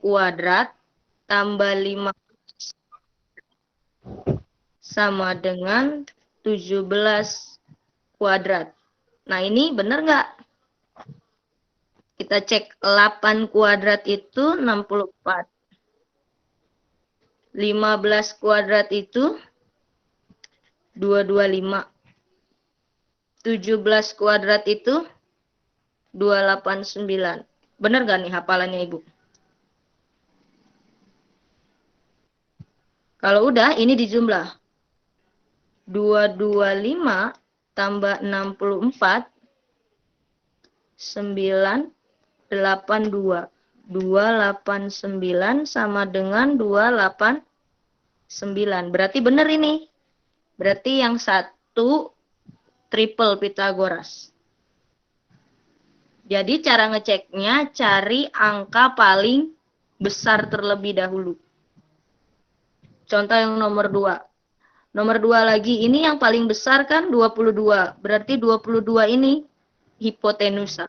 kuadrat tambah 5 sama dengan 17 kuadrat. Nah, ini benar nggak? Kita cek 8 kuadrat itu 64. 15 kuadrat itu 225. 17 kuadrat itu 289. Benar nggak nih hafalannya Ibu? Kalau udah, ini dijumlah. 225 tambah 64, 982. 289 sama dengan 289. Berarti benar ini. Berarti yang satu triple Pitagoras. Jadi cara ngeceknya, cari angka paling besar terlebih dahulu. Contoh yang nomor 2. Nomor 2 lagi, ini yang paling besar kan 22. Berarti 22 ini hipotenusa.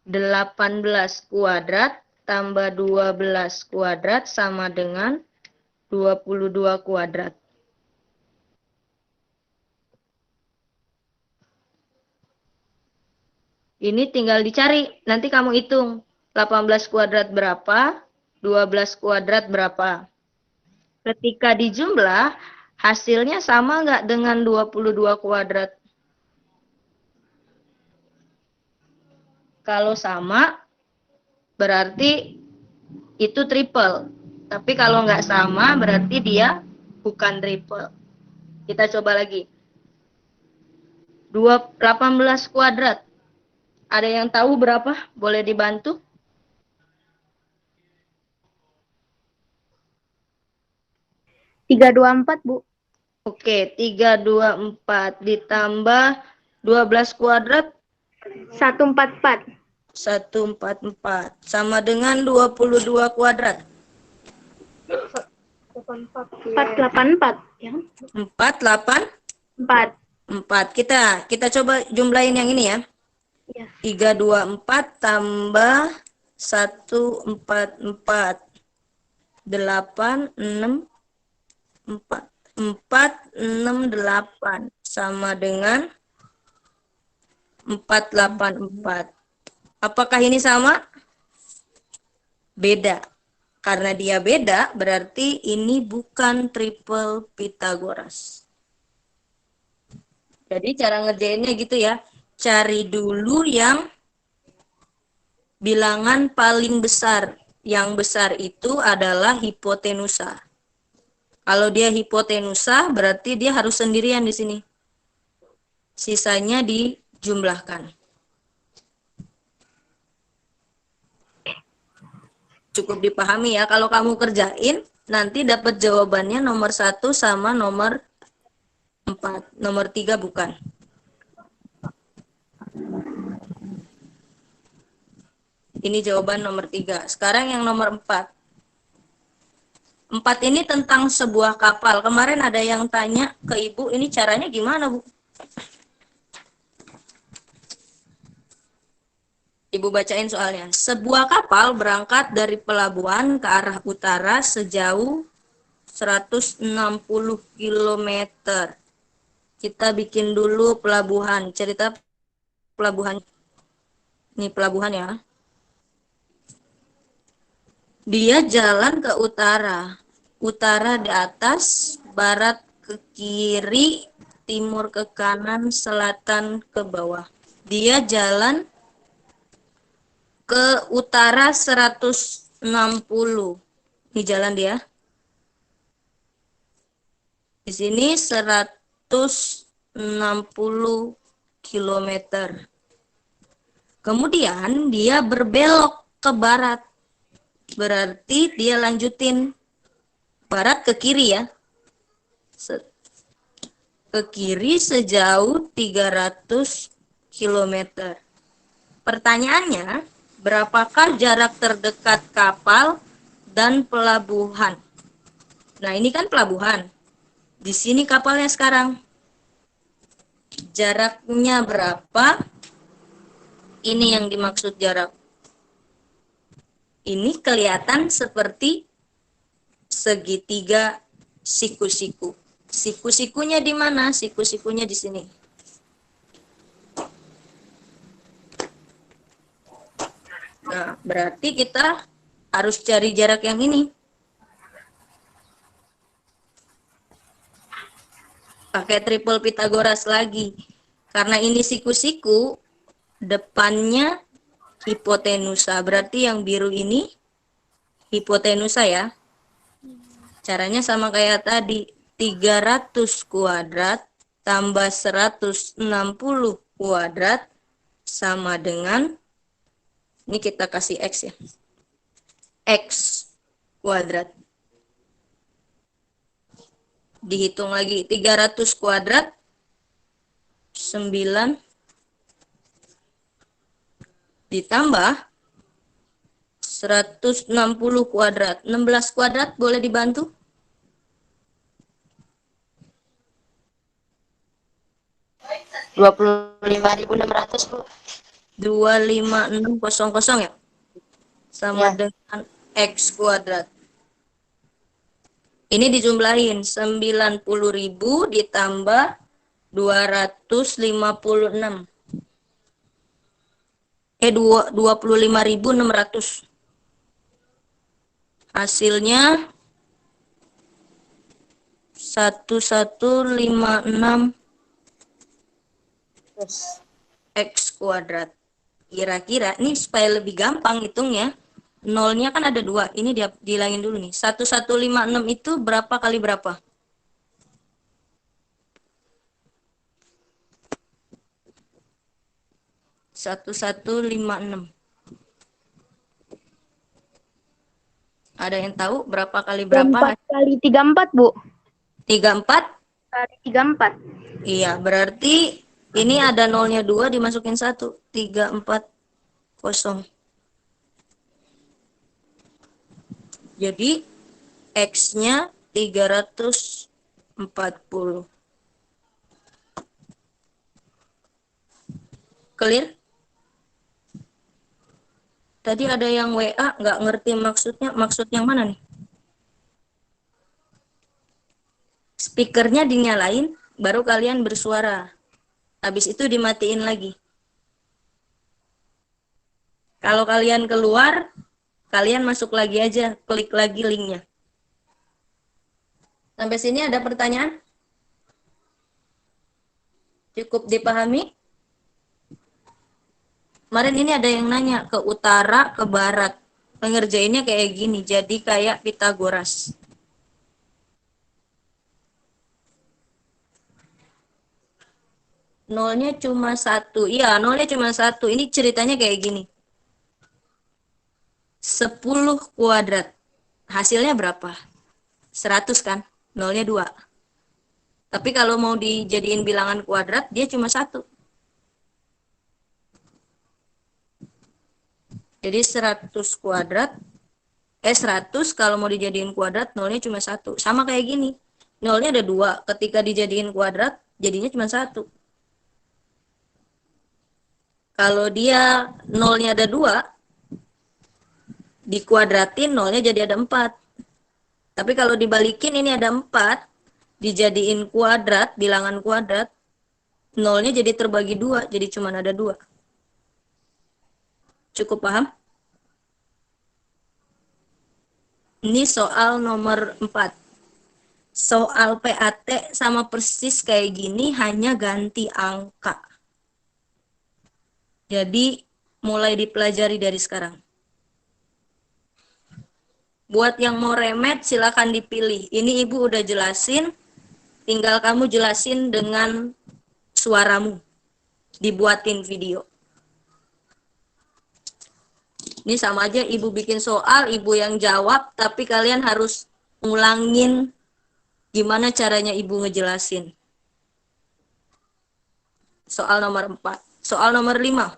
18 kuadrat tambah 12 kuadrat sama dengan 22 kuadrat. Ini tinggal dicari. Nanti kamu hitung. 18 kuadrat berapa? 12 kuadrat berapa? Ketika dijumlah, hasilnya sama nggak dengan 22 kuadrat? Kalau sama, berarti itu triple. Tapi kalau nggak sama, berarti dia bukan triple. Kita coba lagi. 18 kuadrat. Ada yang tahu berapa? Boleh dibantu? 324, Bu. Oke, 324 ditambah 12 kuadrat 144. 144 sama dengan 22 kuadrat. 484, ya. 484. 4. Kita coba jumlahin yang ini ya. Iya. 324 tambah 144. 864. 468 sama dengan 484. Apakah ini sama? Beda. Karena dia beda, berarti ini bukan triple Pitagoras. Jadi cara ngerjainnya gitu ya. Cari dulu yang bilangan paling besar. Yang besar itu adalah hipotenusa. Kalau dia hipotenusa, berarti dia harus sendirian di sini. Sisanya dijumlahkan. Cukup dipahami ya. Kalau kamu kerjain, nanti dapat jawabannya nomor 1 sama nomor 4. Nomor 3 bukan. Ini jawaban nomor 3. Sekarang yang nomor 4. 4 ini tentang sebuah kapal. Kemarin ada yang tanya ke Ibu, ini caranya gimana, Bu? Ibu bacain soalnya. Sebuah kapal berangkat dari pelabuhan ke arah utara sejauh 160 km. Kita bikin dulu pelabuhan. Cerita pelabuhan. Ini pelabuhan ya. Dia jalan ke utara. Utara di atas, barat ke kiri, timur ke kanan, selatan ke bawah. Dia jalan ke utara 160. Ini jalan dia. Di sini 160 km. Kemudian dia berbelok ke barat. Berarti dia lanjutin barat ke kiri ya. Ke kiri sejauh 300 km. Pertanyaannya, berapakah jarak terdekat kapal dan pelabuhan? Nah, ini kan pelabuhan. Di sini kapalnya sekarang. Jaraknya berapa? Ini yang dimaksud jarak. Ini kelihatan seperti segitiga siku-siku. Siku-sikunya di mana? Siku-sikunya di sini. Nah, berarti kita harus cari jarak yang ini. Pakai triple Pythagoras lagi. Karena ini siku-siku, depannya hipotenusa. Berarti yang biru ini hipotenusa ya. Caranya sama kayak tadi. 300 kuadrat tambah 160 kuadrat sama dengan, ini kita kasih X ya, X kuadrat. Dihitung lagi, 300 kuadrat 9 ditambah 160 kuadrat. 16 kuadrat boleh dibantu? 25.600, Bu. 25600 ya? Sama Ya. dengan X kuadrat. Ini dijumlahin 90.000 ditambah 256. 25.600. Hasilnya 1156 X kuadrat. Kira-kira, ini supaya lebih gampang hitungnya, nolnya kan ada 2. Ini dihilangin dulu nih. 1156 itu berapa kali berapa? Satu lima enam. Ada yang tahu berapa kali berapa? 4 kali 34, Bu. 34? Kali 34. Iya, berarti ini ada nolnya 2 dimasukin 1. 340. Jadi X-nya 340. Clear? Tadi ada yang WA nggak ngerti maksudnya. Maksud yang mana nih? Speakernya dinyalain, baru kalian bersuara. Habis itu dimatiin lagi. Kalau kalian keluar, kalian masuk lagi aja, klik lagi linknya. Sampai sini ada pertanyaan? Cukup dipahami? Kemarin ini ada yang nanya ke utara, ke barat. Pengerjainnya kayak gini, jadi kayak Pythagoras. Nolnya cuma 1. Iya, nolnya cuma 1. Ini ceritanya kayak gini. 10 kuadrat. Hasilnya berapa? 100 kan? Nolnya 2. Tapi kalau mau dijadiin bilangan kuadrat, dia cuma 1. Jadi 100 kuadrat, 100 kalau mau dijadiin kuadrat, nolnya cuma 1. Sama kayak gini. Nolnya ada 2. Ketika dijadiin kuadrat, jadinya cuma 1. Kalau dia nolnya ada 2, dikuadratin nolnya jadi ada 4. Tapi kalau dibalikin ini ada 4, dijadiin kuadrat, bilangan kuadrat, nolnya jadi terbagi 2, jadi cuma ada 2. Cukup paham? Ini soal nomor 4. Soal PAT sama persis kayak gini, hanya ganti angka. Jadi mulai dipelajari dari sekarang. Buat yang mau remet silakan dipilih. Ini Ibu udah jelasin, tinggal kamu jelasin dengan suaramu. Dibuatin video. Ini sama aja Ibu bikin soal, Ibu yang jawab, tapi kalian harus ngulangin gimana caranya Ibu ngejelasin. Soal nomor 4. Soal nomor 5.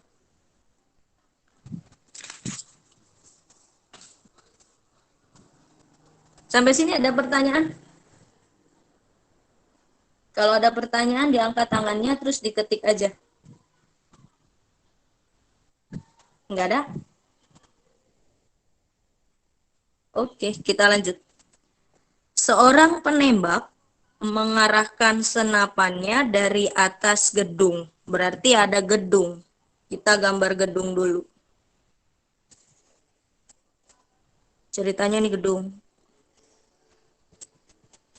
Sampai sini ada pertanyaan? Kalau ada pertanyaan, diangkat tangannya, terus diketik aja. Enggak ada? Oke, kita lanjut. Seorang penembak mengarahkan senapannya dari atas gedung. Berarti ada gedung. Kita gambar gedung dulu. Ceritanya nih gedung.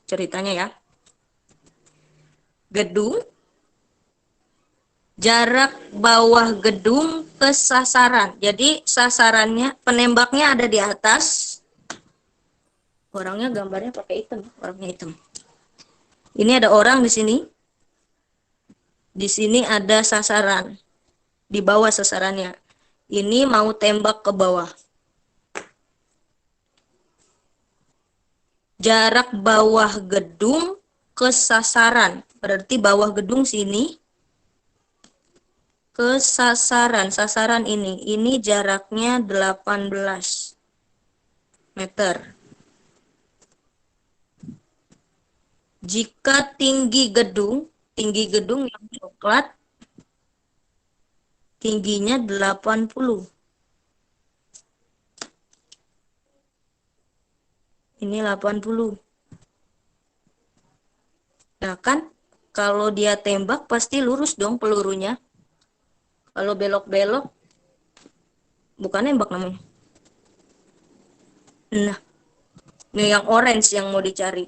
Ceritanya ya. Gedung, jarak bawah gedung ke sasaran. Jadi sasarannya, penembaknya ada di atas. Orangnya gambarnya pakai hitam, orangnya hitam. Ini ada orang di sini. Di sini ada sasaran. Di bawah sasarannya. Ini mau tembak ke bawah. Jarak bawah gedung ke sasaran. Berarti bawah gedung sini ke sasaran. Sasaran ini. Ini jaraknya 18 meter. Jika tinggi gedung yang coklat, tingginya 80. Ini 80. Nah kan, kalau dia tembak pasti lurus dong pelurunya. Kalau belok-belok, bukan nembak namanya. Nah, ini yang orange yang mau dicari.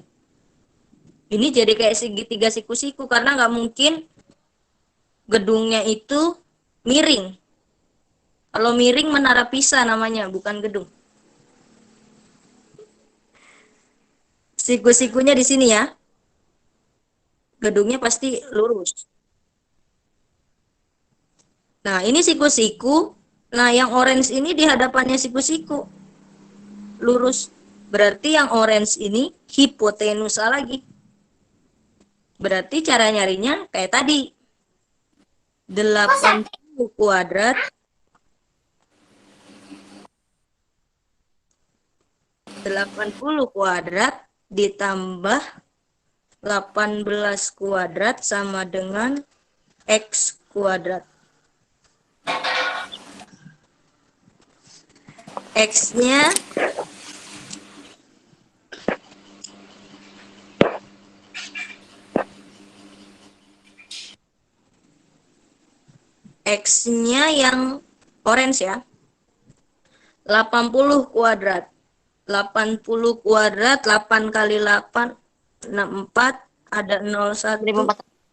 Ini jadi kayak segitiga siku-siku, karena nggak mungkin gedungnya itu miring. Kalau miring menara Pisa namanya, bukan gedung. Siku-sikunya di sini ya. Gedungnya pasti lurus. Nah, ini siku-siku. Nah, yang orange ini di hadapannya siku-siku. Lurus. Berarti yang orange ini hipotenusa lagi. Berarti cara nyarinya kayak tadi. 80 kuadrat ditambah 18 kuadrat sama dengan X kuadrat. X-nya yang orange ya. 80 kuadrat. 80 kuadrat, 8 kali 8, 64, ada 01,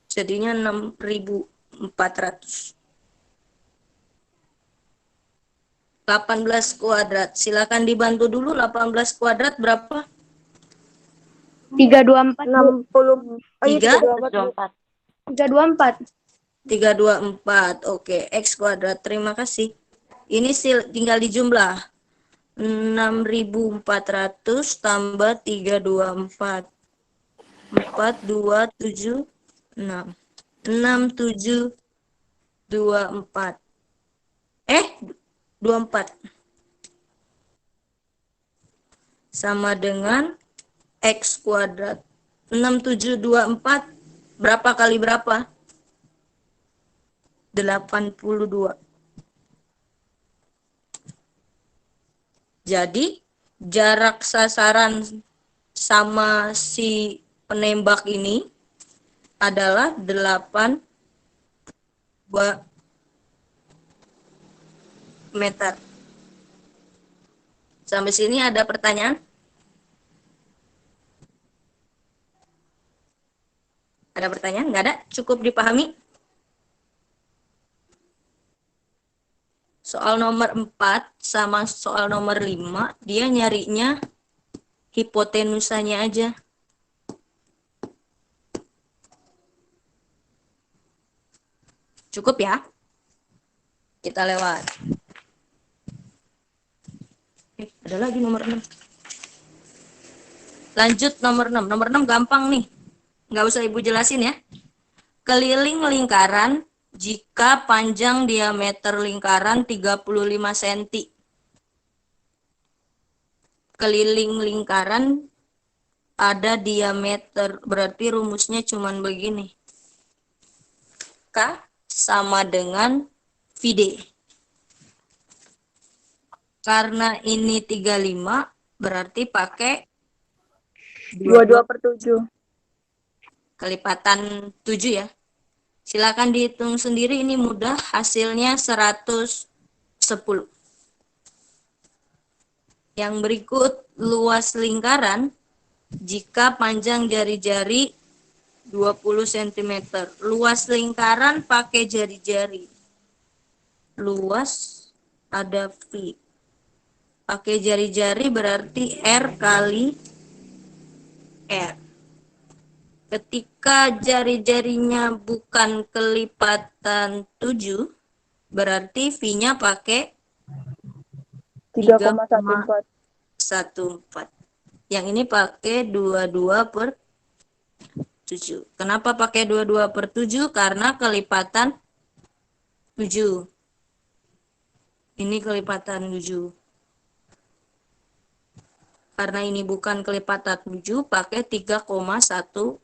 jadinya 6.400. 18 kuadrat. Silakan dibantu dulu, 18 kuadrat berapa? 324. 60. 324. 324. 324. Oke, X kuadrat. Terima kasih. Ini tinggal dijumlah. 6.400 tambah 324. 4276. 6724. 24. Sama dengan X kuadrat. 6724 berapa kali berapa? 82. Jadi jarak sasaran sama si penembak ini adalah 8 meter. Sampai sini ada pertanyaan? Ada pertanyaan? Nggak ada? Cukup dipahami? Soal nomor 4 sama soal nomor 5, dia nyarinya hipotenusanya aja. Cukup ya? Kita lewat. Ada lagi nomor 6. Lanjut nomor 6. Nomor 6 gampang nih. Nggak usah Ibu jelasin ya. Keliling lingkaran jika panjang diameter lingkaran 35 cm. Keliling lingkaran ada diameter, berarti rumusnya cuman begini. K sama dengan VD. Karena ini 35, Berarti pakai 22/7. kelipatan 7 ya. Silakan dihitung sendiri, ini mudah, hasilnya 110. Yang berikut luas lingkaran jika panjang jari-jari 20 cm. Luas lingkaran pakai jari-jari. Luas ada V. Pakai jari-jari berarti R kali R. Ketika jari-jarinya bukan kelipatan 7, berarti V-nya pakai 3,14. 3,14. Yang ini pakai 22/7. Kenapa pakai 22/7? Karena kelipatan 7. Ini kelipatan 7. Karena ini bukan kelipatan 7, pakai 3,14.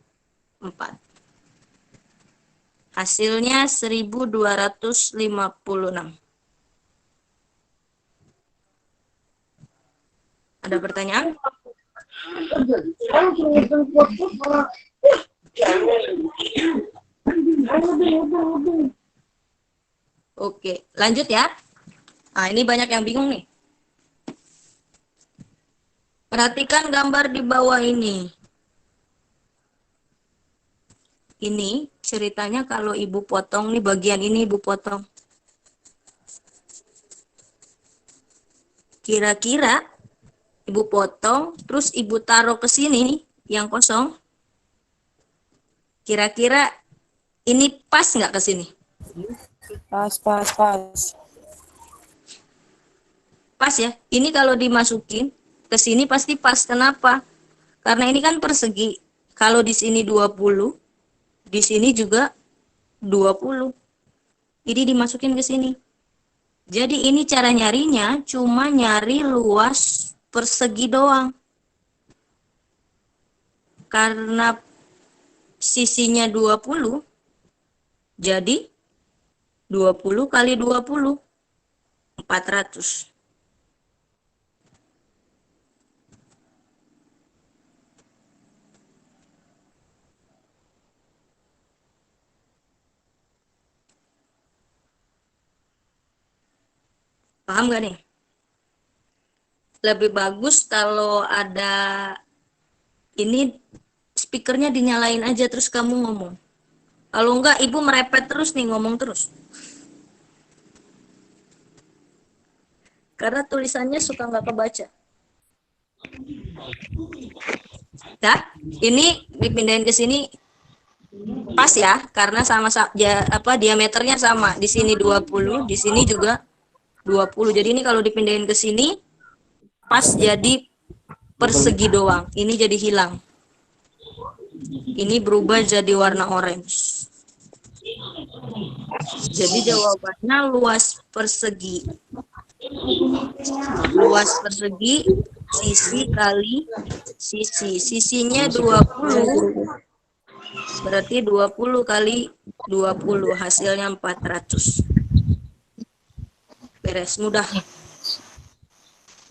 Hasilnya 1256. Ada pertanyaan? Oke, lanjut ya. Nah, ini banyak yang bingung nih. Perhatikan gambar di bawah ini. Ini ceritanya kalau ibu potong nih, bagian ini ibu potong. Kira-kira ibu potong, terus ibu taruh ke sini nih, yang kosong. Kira-kira ini pas nggak ke sini? Pas. Pas ya. Ini kalau dimasukin ke sini pasti pas. Kenapa? Karena ini kan persegi. Kalau di sini 20, di sini juga 20. Jadi dimasukin ke sini. Jadi ini cara nyarinya cuma nyari luas persegi doang. Karena sisinya 20, jadi 20 kali 20, 400. Paham gak nih? Lebih bagus kalau ada ini speakernya dinyalain aja terus kamu ngomong. Kalau enggak ibu merepet terus nih, ngomong terus. Karena tulisannya suka nggak kebaca. Nah, ini dipindahin ke sini pas ya, karena diameternya sama. Di sini 20, di sini juga 20. Jadi ini kalau dipindahin ke sini pas jadi persegi doang. Ini jadi hilang. Ini berubah jadi warna orange. Jadi jawabannya luas persegi. Luas persegi sisi kali sisi. Sisinya 20. Berarti 20 kali 20, hasilnya 400. Beres, mudah.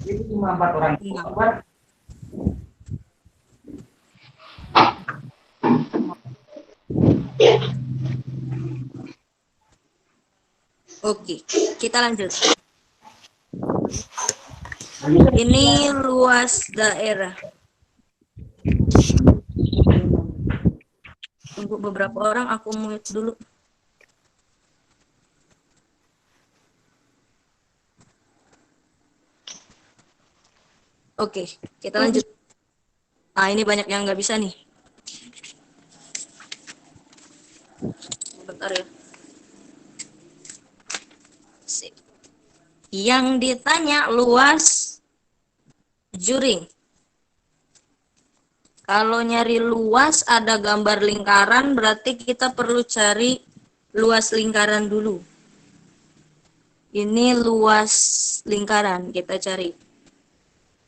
Itu cuma 4 orang. Oke, kita lanjut. Ini luas daerah. Tunggu beberapa orang, aku mute dulu. Oke, kita lanjut. Nah, ini banyak yang nggak bisa nih. Bentar ya. Sip. Yang ditanya luas juring. Kalau nyari luas ada gambar lingkaran, berarti kita perlu cari luas lingkaran dulu. Ini luas lingkaran, kita cari.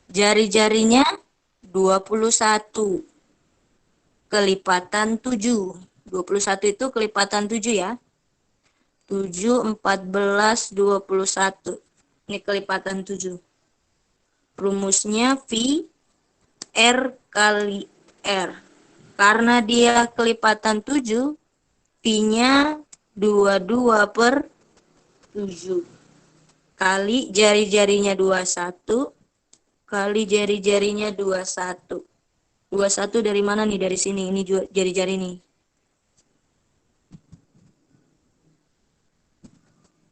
Jari-jarinya 21 kelipatan 7. 21 itu kelipatan 7 ya. 7, 14, 21. Ini kelipatan 7. rumusnya V R kali R. Karena dia kelipatan 7, V-nya 22/7. Kali jari-jarinya 21, kali jari-jarinya 21. 21 dari mana nih? Dari sini. Ini jari-jari nih.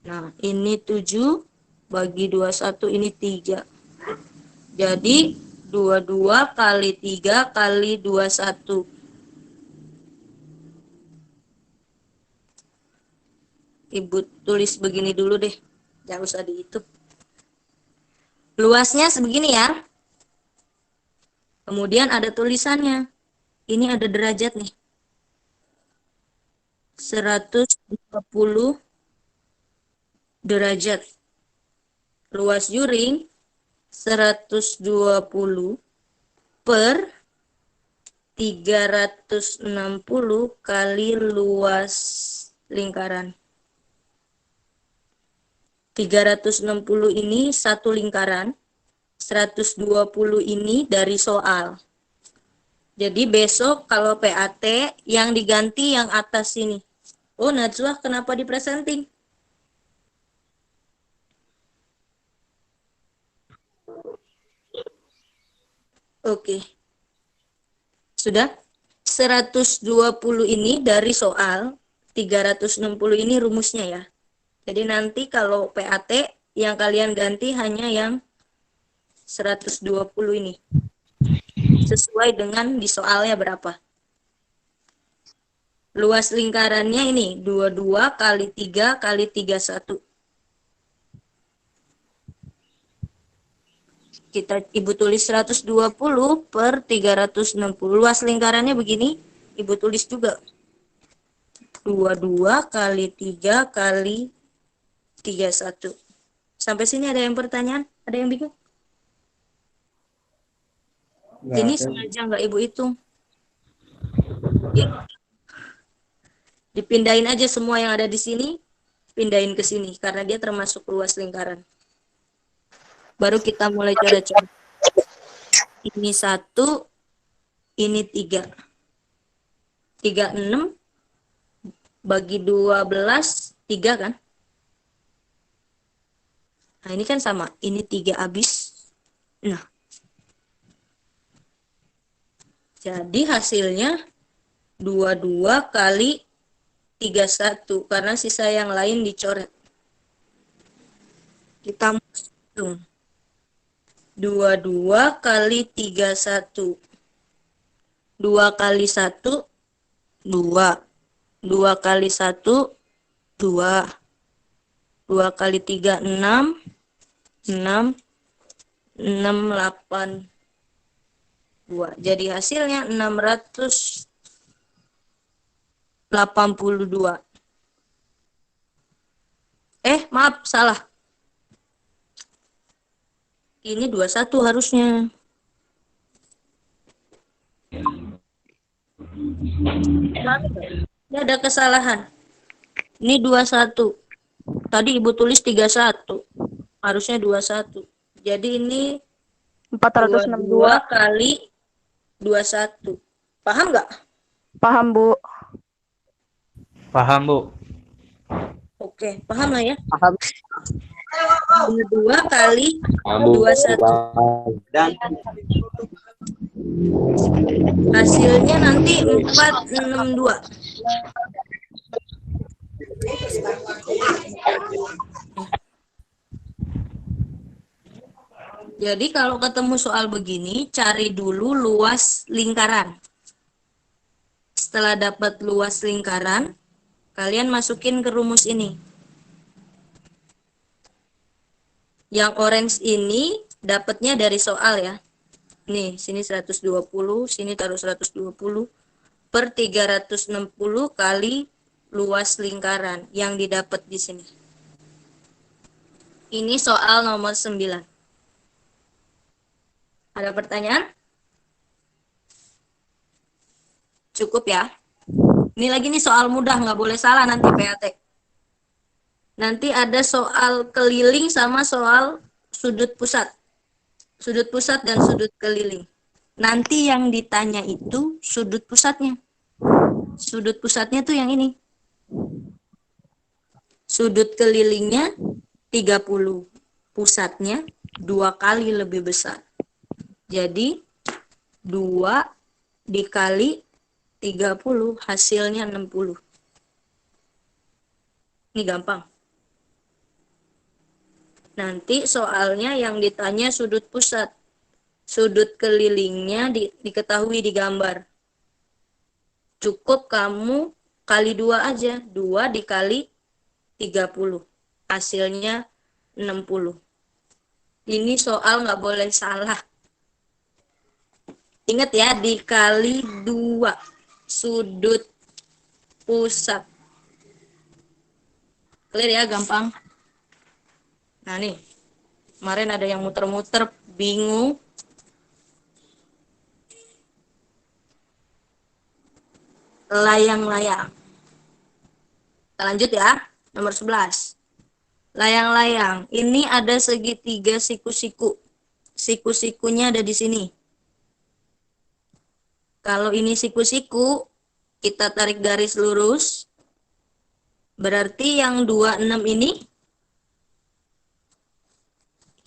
Nah, ini 7 bagi 21, ini 3. Jadi 22 kali 3 kali 21. Ibu tulis begini dulu deh. Jangan usah dihitung. Luasnya sebegini ya. Kemudian ada tulisannya. Ini ada derajat nih. 120 derajat. Luas juring 120 per 360 kali luas lingkaran. 360 ini satu lingkaran, 120 ini dari soal. Jadi besok kalau PAT yang diganti yang atas ini. Oh, Najwa kenapa di-presenting? Oke. Sudah? 120 ini dari soal, 360 ini rumusnya ya. Jadi nanti kalau PAT yang kalian ganti hanya yang 120 ini. Sesuai dengan di soalnya berapa. Luas lingkarannya ini 22 kali 3 kali 31. Ibu tulis 120 per 360. Luas lingkarannya begini, Ibu tulis juga. 22 kali 3 kali 31. Sampai sini ada yang pertanyaan? Ada yang bingung? Ini sengaja nggak Ibu hitung. Ya. Dipindahin aja semua yang ada di sini, pindahin ke sini, karena dia termasuk luas lingkaran. Baru kita mulai coret-coret. Ini 1, ini 3. 36 bagi 12, 3 kan? Nah, ini kan sama. Ini 3 habis. Nah. Jadi hasilnya 22 kali 31. Karena sisa yang lain dicoret. Kita hitung. 22 kali 31. 2 kali 1, 2. 2 kali 1, 2. 2 kali 3, 6. 6, 6, 8, 2. Jadi hasilnya 682. Maaf, salah. Ini 21 harusnya. Ini ada kesalahan. Ini 21. Tadi Ibu tulis 31. Harusnya 21. Jadi ini 462. 22 kali 21. Paham nggak? Paham, Bu. Paham, Bu. Oke, paham lah ya? Paham. 22 kali 21. Hasilnya nanti 462. Jadi kalau ketemu soal begini, cari dulu luas lingkaran. Setelah dapat luas lingkaran, kalian masukin ke rumus ini. Yang orange ini dapatnya dari soal ya. Nih, sini 120, sini taruh 120 per 360 kali luas lingkaran yang didapat di sini. Ini soal nomor 9. Ada pertanyaan? Cukup ya. Ini lagi nih soal mudah, nggak boleh salah nanti PAT. Nanti ada soal keliling sama soal sudut pusat. Sudut pusat dan sudut keliling. Nanti yang ditanya itu sudut pusatnya. Sudut pusatnya tuh yang ini. Sudut kelilingnya 30. Pusatnya 2 kali lebih besar. Jadi 2 dikali 30 hasilnya 60. Ini gampang. Nanti soalnya yang ditanya sudut pusat. Sudut kelilingnya diketahui di gambar. Cukup kamu kali 2 aja. 2 dikali 30. Hasilnya 60. Ini soal nggak boleh salah. Ingat ya, dikali 2 sudut pusat. Clear ya, gampang. Nah nih, kemarin ada yang muter-muter, bingung. Layang-layang. Kita lanjut ya, nomor 11. Layang-layang, ini ada segitiga siku-siku. Siku-sikunya ada di sini. Kalau ini siku-siku, kita tarik garis lurus. Berarti yang 26 ini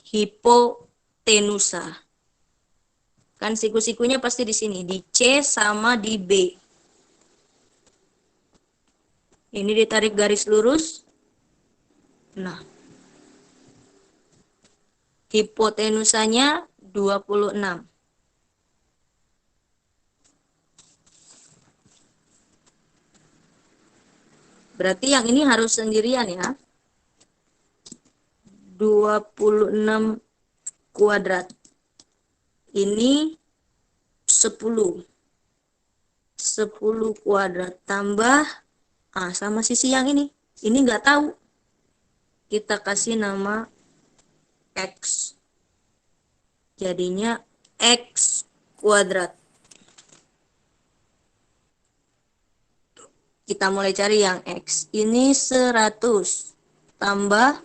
hipotenusa. Kan siku-sikunya pasti di sini, di C sama di B. Ini ditarik garis lurus. Nah, hipotenusanya 26. Berarti yang ini harus sendirian ya. 26 kuadrat. Ini 10. 10 kuadrat tambah sama sisi yang ini. Ini nggak tahu. Kita kasih nama X. Jadinya X kuadrat. Kita mulai cari yang X. Ini 100 tambah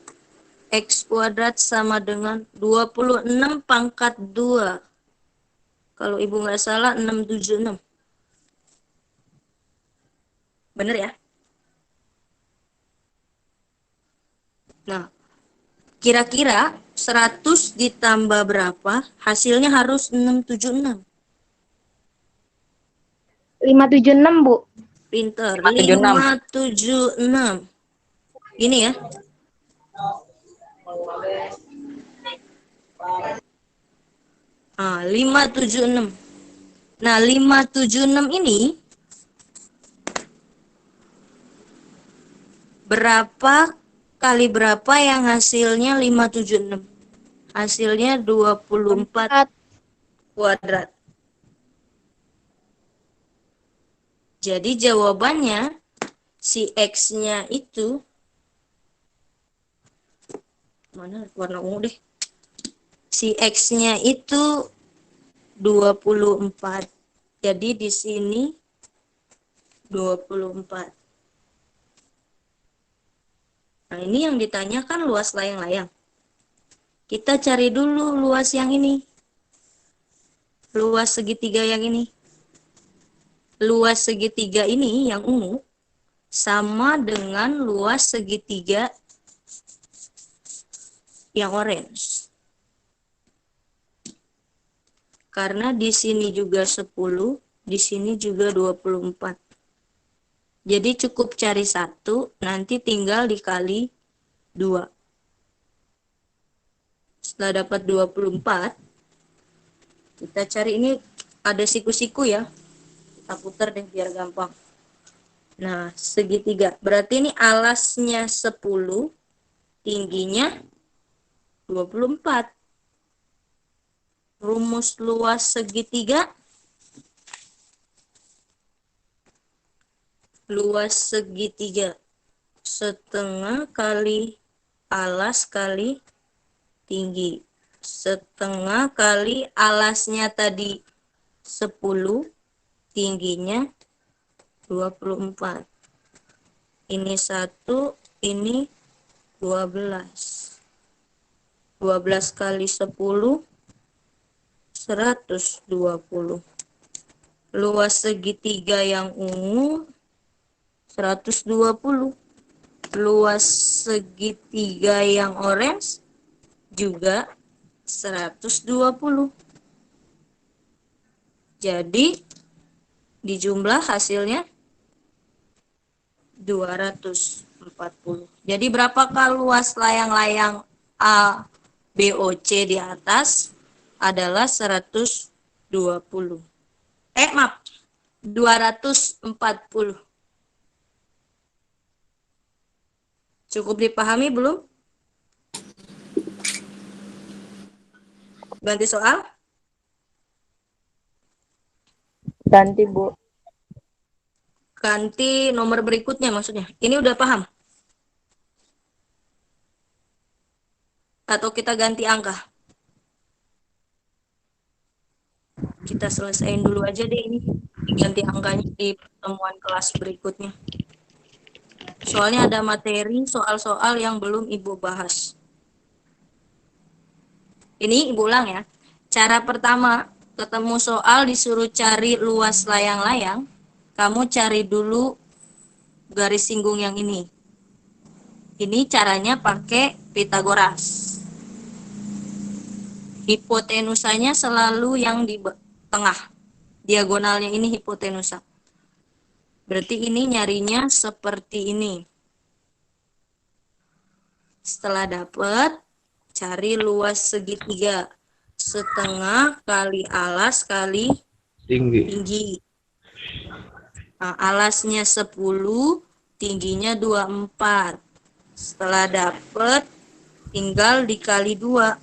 X kuadrat sama dengan 26 pangkat 2. Kalau ibu nggak salah 676. Bener ya? Nah, kira-kira 100 ditambah berapa? Hasilnya harus 676. 576, Bu. Pinter. 576. 576. Ini ya. Ah, 576. Nah, 576 ini berapa kali berapa yang hasilnya 576? Hasilnya 24 kuadrat. Jadi jawabannya si X-nya itu mana warna ungu deh. Si X-nya itu 24. Jadi di sini 24. Nah, ini yang ditanyakan luas layang-layang. Kita cari dulu luas yang ini. Luas segitiga yang ini. Luas segitiga ini yang ungu sama dengan luas segitiga yang orange. Karena di sini juga 10, di sini juga 24. Jadi cukup cari 1, nanti tinggal dikali 2. Setelah dapat 24, kita cari ini ada siku-siku ya. Kita putar deh biar gampang. Nah, segitiga. Berarti ini alasnya 10, tingginya 24. Rumus luas segitiga. Luas segitiga setengah kali alas kali tinggi. Setengah kali alasnya tadi 10, tingginya 24. Ini 1, ini 12. 12 kali 10 120. Luas segitiga yang ungu 120. Luas segitiga yang orange juga 120. Jadi dijumlah hasilnya 240. Jadi berapakah luas layang-layang A, B, O, C di atas? Adalah 120. Maaf, 240. Cukup dipahami belum? Ganti soal? Ganti, Bu. Ganti nomor berikutnya maksudnya. Ini udah paham? Atau kita ganti angka? Kita selesaiin dulu aja deh ini. Ganti angkanya di pertemuan kelas berikutnya. Soalnya ada materi soal-soal yang belum Ibu bahas. Ini Ibu ulang ya. Cara pertama, ketemu soal disuruh cari luas layang-layang. Kamu cari dulu garis singgung yang ini. Ini caranya pakai Pitagoras. Hipotenusanya selalu yang di tengah. Diagonalnya ini hipotenusa. Berarti ini nyarinya seperti ini. Setelah dapat, cari luas segitiga. Setengah kali alas kali tinggi. Nah, alasnya 10, tingginya 24. Setelah dapat, tinggal dikali 2.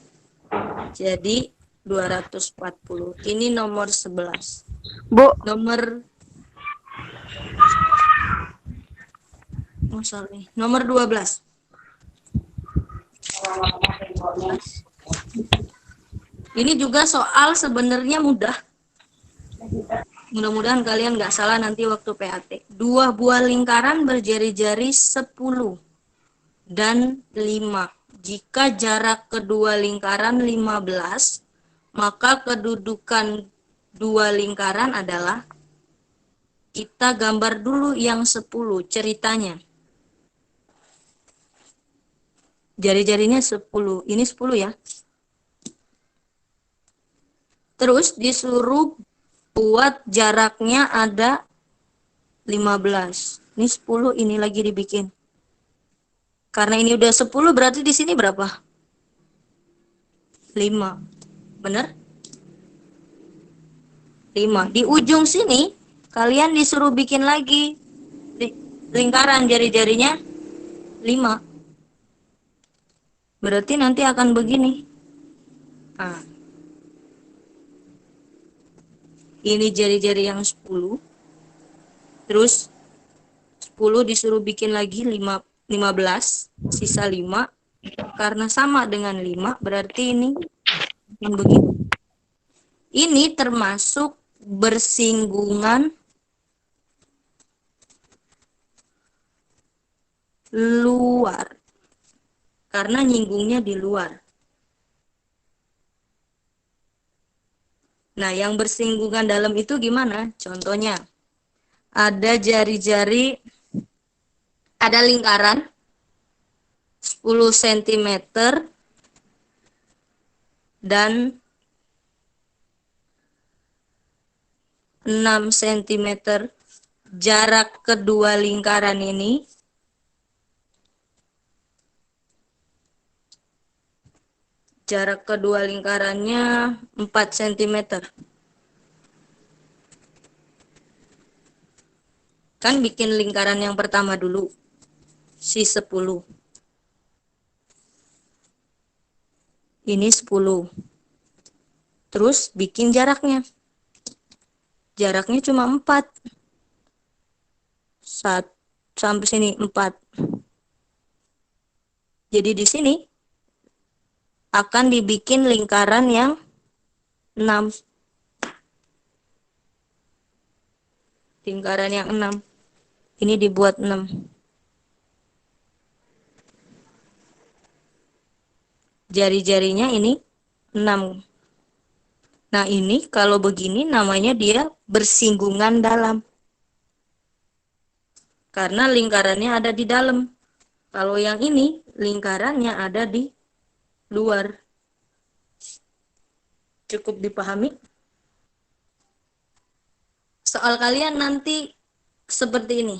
Jadi 240. Ini nomor 11. Bu, Nomor 12. Ini juga soal sebenarnya mudah. Mudah-mudahan kalian nggak salah nanti waktu PAT. Dua buah lingkaran berjari-jari 10 dan 5. Jika jarak kedua lingkaran 15, maka kedudukan dua lingkaran adalah, kita gambar dulu yang 10 ceritanya. Jari-jarinya 10. Ini 10 ya. Terus disuruh buat jaraknya ada 15. Ini 10, ini lagi dibikin. Karena ini udah 10, berarti di sini berapa? 5. Bener? 5. Di ujung sini, kalian disuruh bikin lagi lingkaran jari-jarinya 5. Berarti nanti akan begini. Nah, ini jari-jari yang 10. Terus 10 disuruh bikin lagi 15, sisa 5. Karena sama dengan 5, berarti ini begini. Ini termasuk bersinggungan luar. Karena nyinggungnya di luar. Nah, yang bersinggungan dalam itu gimana? Contohnya, ada jari-jari, ada lingkaran 10 cm dan 6 cm. Jarak kedua lingkaran ini jarak kedua lingkarannya 4 cm. Kan bikin lingkaran yang pertama dulu, si 10. Ini 10. Terus bikin jaraknya. Jaraknya cuma 4. Sampai sini 4. Jadi di sini akan dibikin lingkaran yang 6. Lingkaran yang 6. Ini dibuat 6. Jari-jarinya ini 6. Nah, ini kalau begini namanya dia bersinggungan dalam. Karena lingkarannya ada di dalam. Kalau yang ini lingkarannya ada di luar. Cukup dipahami? Soal kalian nanti seperti ini.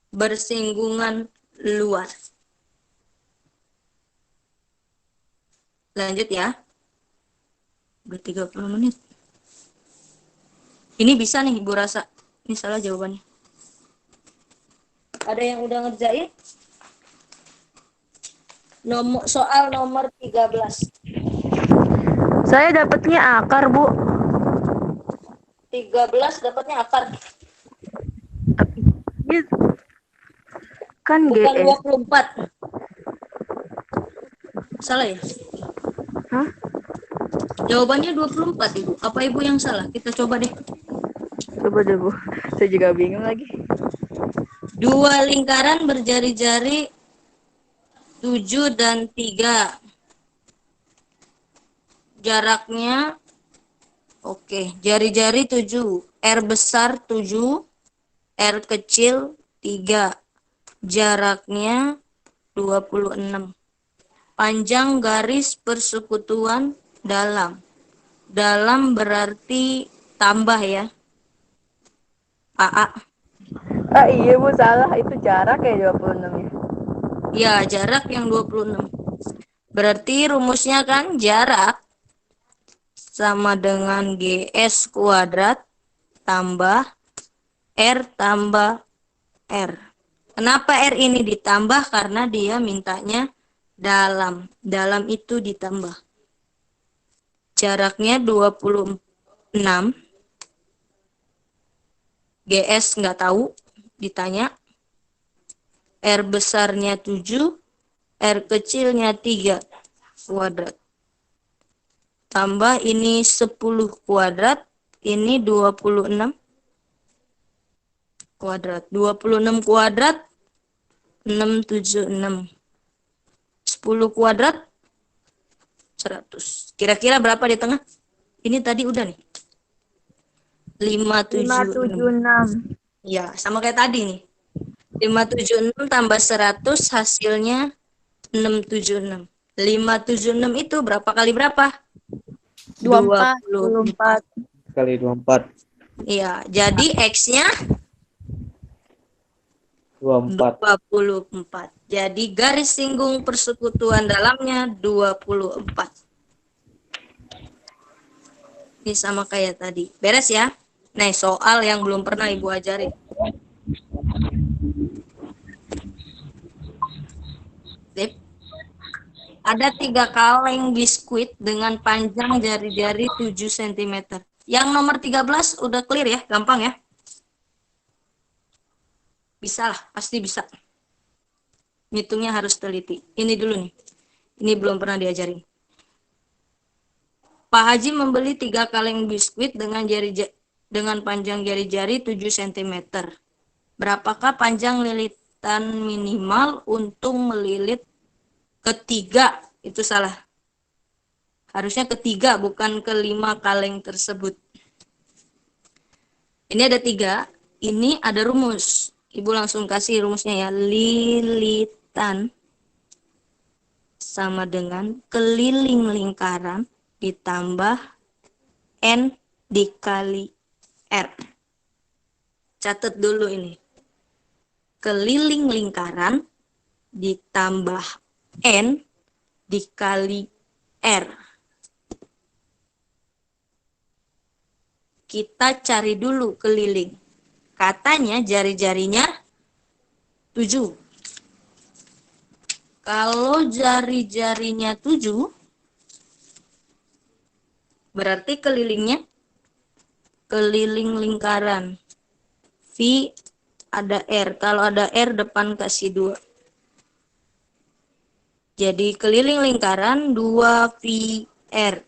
Bersinggungan luar. Lanjut ya. Udah 30 menit. Ini bisa nih Ibu rasa. Ini salah jawabannya. Ada yang udah ngerjain? Soal nomor 13. Saya dapatnya akar, Bu. 13 dapatnya akar. Gitu. Kan Bukan GS. 24. Salah ya? Hah? Jawabannya 24, Ibu. Apa Ibu yang salah? Kita coba deh. Coba deh, Bu. Saya juga bingung lagi. Dua lingkaran berjari-jari 7 dan 3. Jaraknya oke, jari-jari 7, R besar 7, R kecil 3. Jaraknya 26. Panjang garis persekutuan dalam. Dalam berarti tambah ya. AA. Ah iya, Bu, salah. Itu jarak ya 26 ya. Ya, jarak yang 26. Berarti rumusnya kan jarak sama dengan GS kuadrat tambah R tambah R. Kenapa R ini ditambah? Karena dia mintanya dalam. Dalam itu ditambah. Jaraknya 26. GS nggak tahu, ditanya. R besarnya 7, R kecilnya 3 kuadrat. Tambah ini 10 kuadrat, ini 26 kuadrat. 26 kuadrat, 676. 10 kuadrat, 100. Kira-kira berapa di tengah? Ini tadi udah nih. 576. 576. Ya, sama kayak tadi nih. 576 tambah 100 hasilnya 676. 576 itu berapa kali berapa? 24. Kali 24. Iya, jadi X-nya 24. 24. Jadi garis singgung persekutuan dalamnya 24. Ini sama kayak tadi. Beres ya? Nah, soal yang belum pernah Ibu ajarin. Sip. Ada 3 kaleng biskuit dengan panjang jari-jari 7 cm. Yang nomor 13 udah clear ya? Gampang ya? Bisa lah, pasti bisa. Ngitungnya harus teliti. Ini dulu nih. Ini belum pernah diajarin. Pak Haji membeli 3 kaleng biskuit dengan panjang jari-jari 7 cm. Berapakah panjang lilitan minimal untuk melilit ketiga? Itu salah. Harusnya ketiga, bukan kelima kaleng tersebut. Ini ada 3. Ini ada rumus. Ibu langsung kasih rumusnya ya. Lilitan sama dengan keliling lingkaran ditambah N dikali R. Catat dulu ini. Keliling lingkaran ditambah N dikali R. Kita cari dulu keliling. Katanya jari-jarinya 7. Kalau jari-jarinya 7, berarti kelilingnya keliling lingkaran. V ada R. Kalau ada R depan kasih 2. Jadi keliling lingkaran 2VR.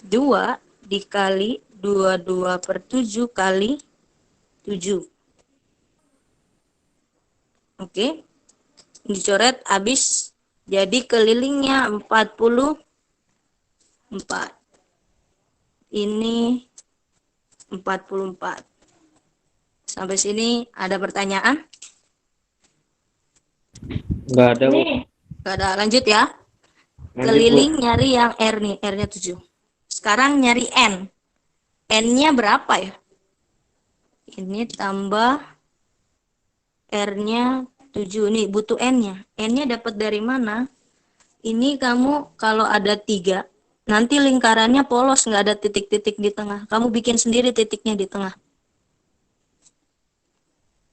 2 dikali 22/7 kali 7. Oke. Dicoret habis. Jadi kelilingnya 44. ini 44. Sampai sini ada pertanyaan? Nggak ada, Bu. Gak ada, lanjut ya. Lanjut, Bu. Keliling nyari yang R nih, R-nya 7. Sekarang nyari N. N-nya berapa ya? Ini tambah R-nya 7. Nih, butuh N-nya. N-nya dapat dari mana? Ini kamu kalau ada 3, nanti lingkarannya polos, nggak ada titik-titik di tengah. Kamu bikin sendiri titiknya di tengah.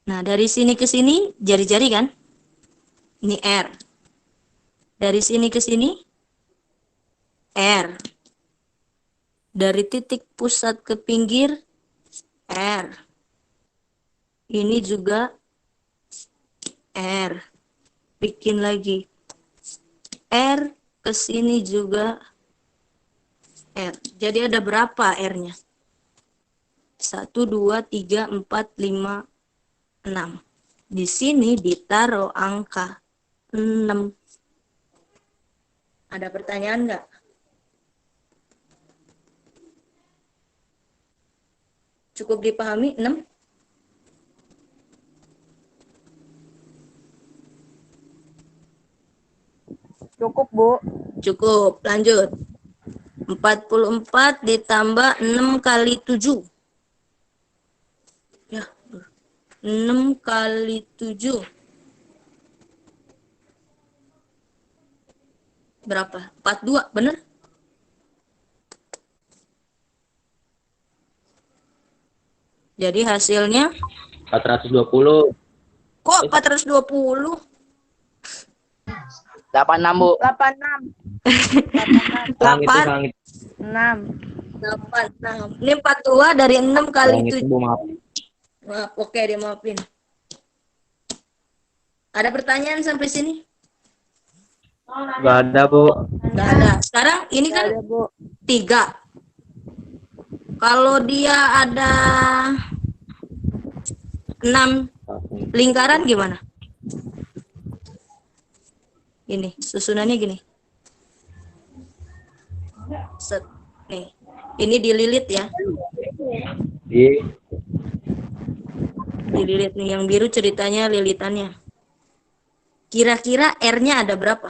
Nah, dari sini ke sini, jari-jari kan? Ini R. Dari sini ke sini, R. Dari titik pusat ke pinggir, R. Ini juga R. Bikin lagi. R ke sini juga R. Jadi ada berapa R-nya? 1, 2, 3, 4, 5, 6. Di sini ditaruh angka 6. Ada pertanyaan nggak? Cukup dipahami 6? Cukup, Bu. Cukup, lanjut. 44 ditambah 6 kali 7. Ya, 6 kali 7. Berapa? 42, bener? Jadi hasilnya 420. kok 420? 86, Bu. 86. 86. Sang itu, 8, sang itu. 6. 8, 6. Ini 42 dari 6 kali Sang itu, 7. Bu, maaf. Maaf, oke, dimaafin. Ada pertanyaan sampai sini? Nggak ada, Bu. Nggak ada. Sekarang ini kan Ada, Bu. 3. Kalau dia ada 6 lingkaran gimana? Ini, susunannya gini. Set. Nih. Ini dililit ya. Iya. Dililit nih. Yang biru ceritanya lilitannya. Kira-kira R-nya ada berapa?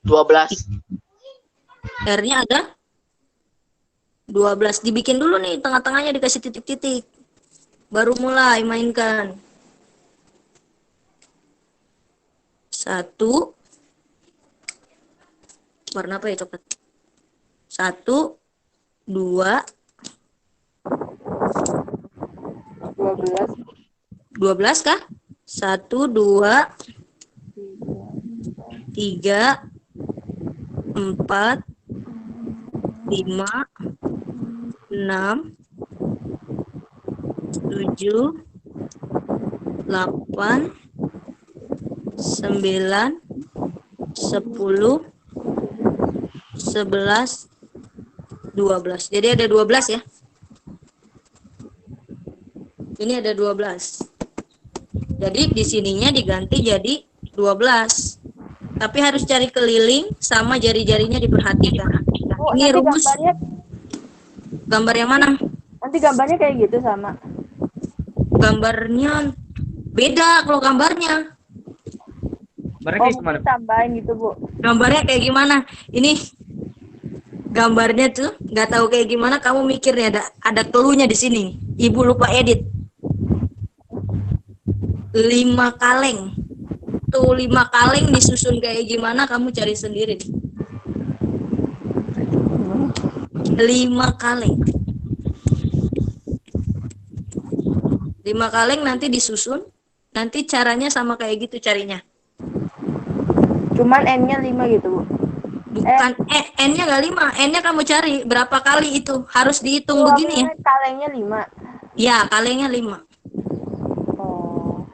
12. R-nya ada 12. Dibikin dulu nih, tengah-tengahnya dikasih titik-titik. Baru mulai mainkan. 1. Warna apa ya, coklat? 1, 2, 12. 12 kah? 1, 2, 3, 4, 5, 6, 7, 8, 9, 10, 11, 12. Jadi ada 12 ya. Ini ada 12. Jadi di sininya diganti jadi 12. Tapi harus cari keliling sama jari-jarinya diperhatikan. Bu, Ini nanti rumus gambarnya, gambar yang mana? nanti gambarnya kayak gitu sama. Gambarnya beda kalau gambarnya. Mereka Oh, gimana? mungkin tambahin gitu, Bu. Gambarnya kayak gimana? Ini gambarnya tuh nggak tahu kayak gimana, kamu mikirnya ada clue-nya di sini. Ibu lupa edit. 5 kaleng. Tuh 5 kaleng disusun kayak gimana kamu cari sendiri. 5 kaleng. 5 kaleng nanti disusun. Nanti caranya sama kayak gitu carinya. Cuman N-nya 5 gitu, Bu. Bukan N-nya nggak 5, N-nya kamu cari berapa kali itu. Harus dihitung begini ya. Kalengnya 5. Ya, kalengnya 5. Oh.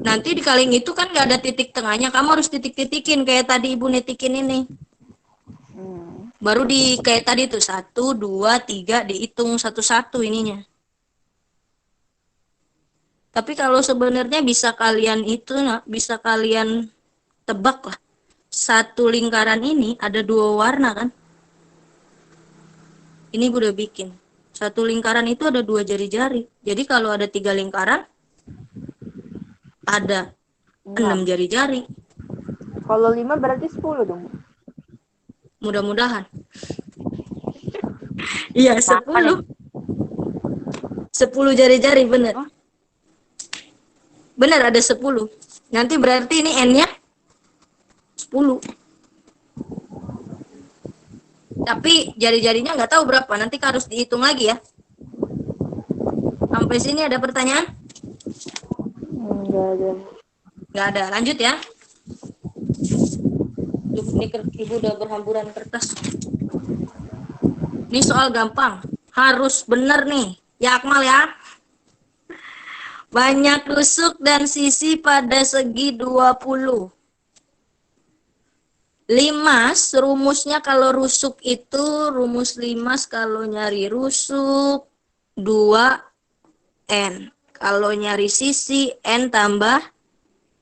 Nanti di kaleng itu kan nggak ada titik tengahnya, kamu harus titik-titikin kayak tadi ibu netikin ini. Baru di kayak tadi tuh 1, 2, 3 dihitung satu-satu ininya. Tapi kalau sebenarnya bisa kalian itu, bisa kalian tebak lah. Satu lingkaran ini ada 2 warna kan? Ini gue udah bikin. Satu lingkaran itu ada 2 jari-jari. Jadi kalau ada 3 lingkaran, ada 6 jari-jari. Kalau 5 berarti 10 dong. Mudah-mudahan. Iya, 10. 10 jari-jari, bener. Bener, ada 10. Nanti berarti ini N-nya 10. Tapi jari-jarinya nggak tahu berapa. Nanti harus dihitung lagi ya. Sampai sini ada pertanyaan? Enggak ada. Nggak ada. Lanjut ya. Ini ibu udah berhamburan kertas. Ini soal gampang. Harus bener nih. Ya Akmal ya. Banyak rusuk dan sisi pada segi 20. Limas, rumusnya kalau rusuk itu, rumus limas kalau nyari rusuk, 2N. Kalau nyari sisi, N tambah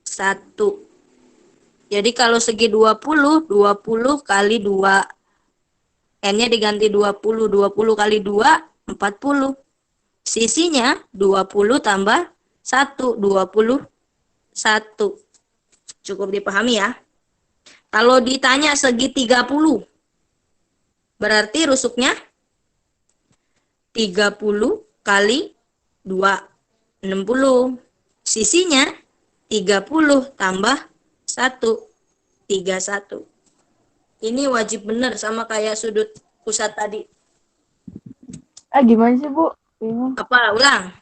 1. Jadi kalau segi 20, 20 kali 2. N-nya diganti 20, 20 kali 2, 40. Sisinya 20 tambah 1, 21. Cukup dipahami ya. Kalau ditanya segi 30, berarti rusuknya 30 kali 2, 60. Sisinya 30 tambah 1, 31. Ini wajib benar sama kayak sudut pusat tadi. Gimana sih, Bu? Bingung. Apa? Ulang.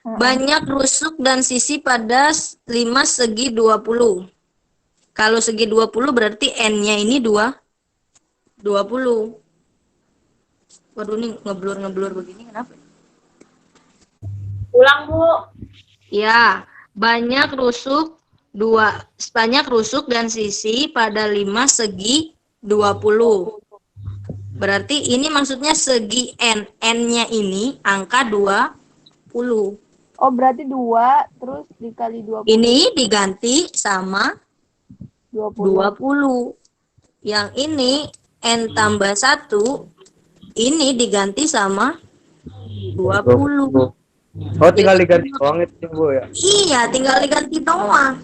Banyak rusuk dan sisi pada 5 segi 20. Kalau segi 20 berarti N-nya ini 20. Waduh, ini ngeblur begini kenapa? Ulang, Bu. Ya, banyak rusuk dan sisi pada 5 segi 20. Berarti ini maksudnya segi N. N-nya ini angka 20. Oh, berarti 2 terus dikali 20. Ini diganti sama 20. 20. Yang ini N tambah 1, ini diganti sama 20. Oh, tinggal diganti doang itu, Bu ya. Iya, tinggal diganti doang.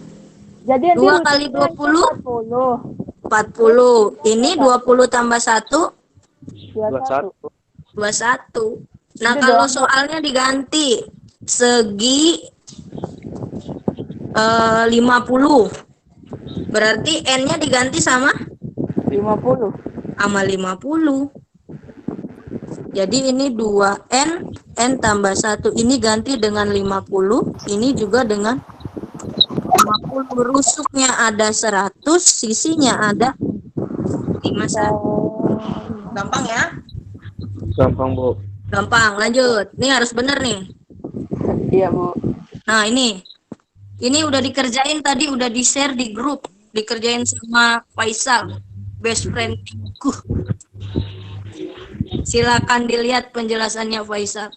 Jadi 2 kali 20, 40. Ini 20 tambah 1, 21. 21. Nah, Itu kalau doang, Bu. soalnya diganti segi 50. Berarti N-nya diganti sama 50. 50. Jadi ini 2N, N tambah 1. Ini ganti dengan 50. Ini juga dengan 50. Rusuknya ada 100, sisinya ada 51. Gampang ya? Gampang, Bu. Gampang, lanjut. Ini harus bener nih. Iya, Bu. Nah, ini udah dikerjain tadi, udah di-share di grup. Dikerjain sama Faisal, best friendku. Silakan dilihat penjelasannya Faisal.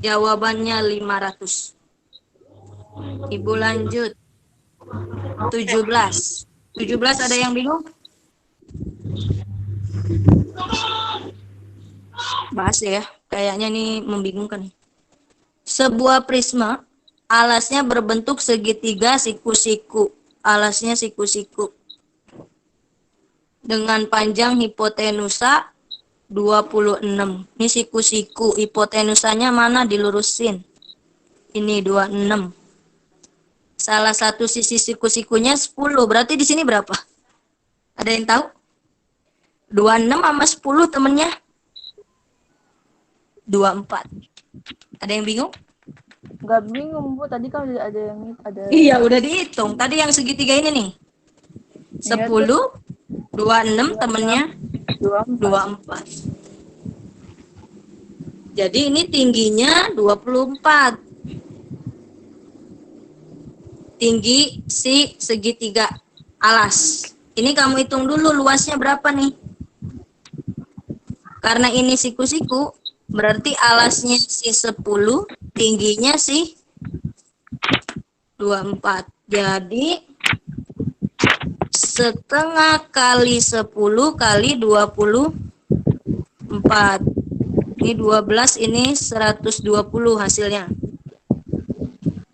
Jawabannya 500. Ibu lanjut. 17. 17 ada yang bingung? Bahas ya, kayaknya nih membingungkan. Sebuah prisma, alasnya berbentuk segitiga siku-siku. Alasnya siku-siku. Dengan panjang hipotenusa 26. Ini siku-siku. Hipotenusanya mana? Dilurusin. Ini 26. Salah satu sisi siku-sikunya 10. Berarti di sini berapa? Ada yang tahu? 26 sama 10 temennya? 24. Ada yang bingung? Enggak bingung, Bu. Tadi kan ada yang ada. Iya, udah dihitung. Tadi yang segitiga ini nih. 10, 26 temennya 24. Jadi ini tingginya 24. Tinggi si segitiga alas. Ini kamu hitung dulu luasnya berapa nih. Karena ini siku-siku, berarti alasnya si 10, tingginya si 24. Jadi setengah kali 10 kali 24. Ini 12, ini 120 hasilnya.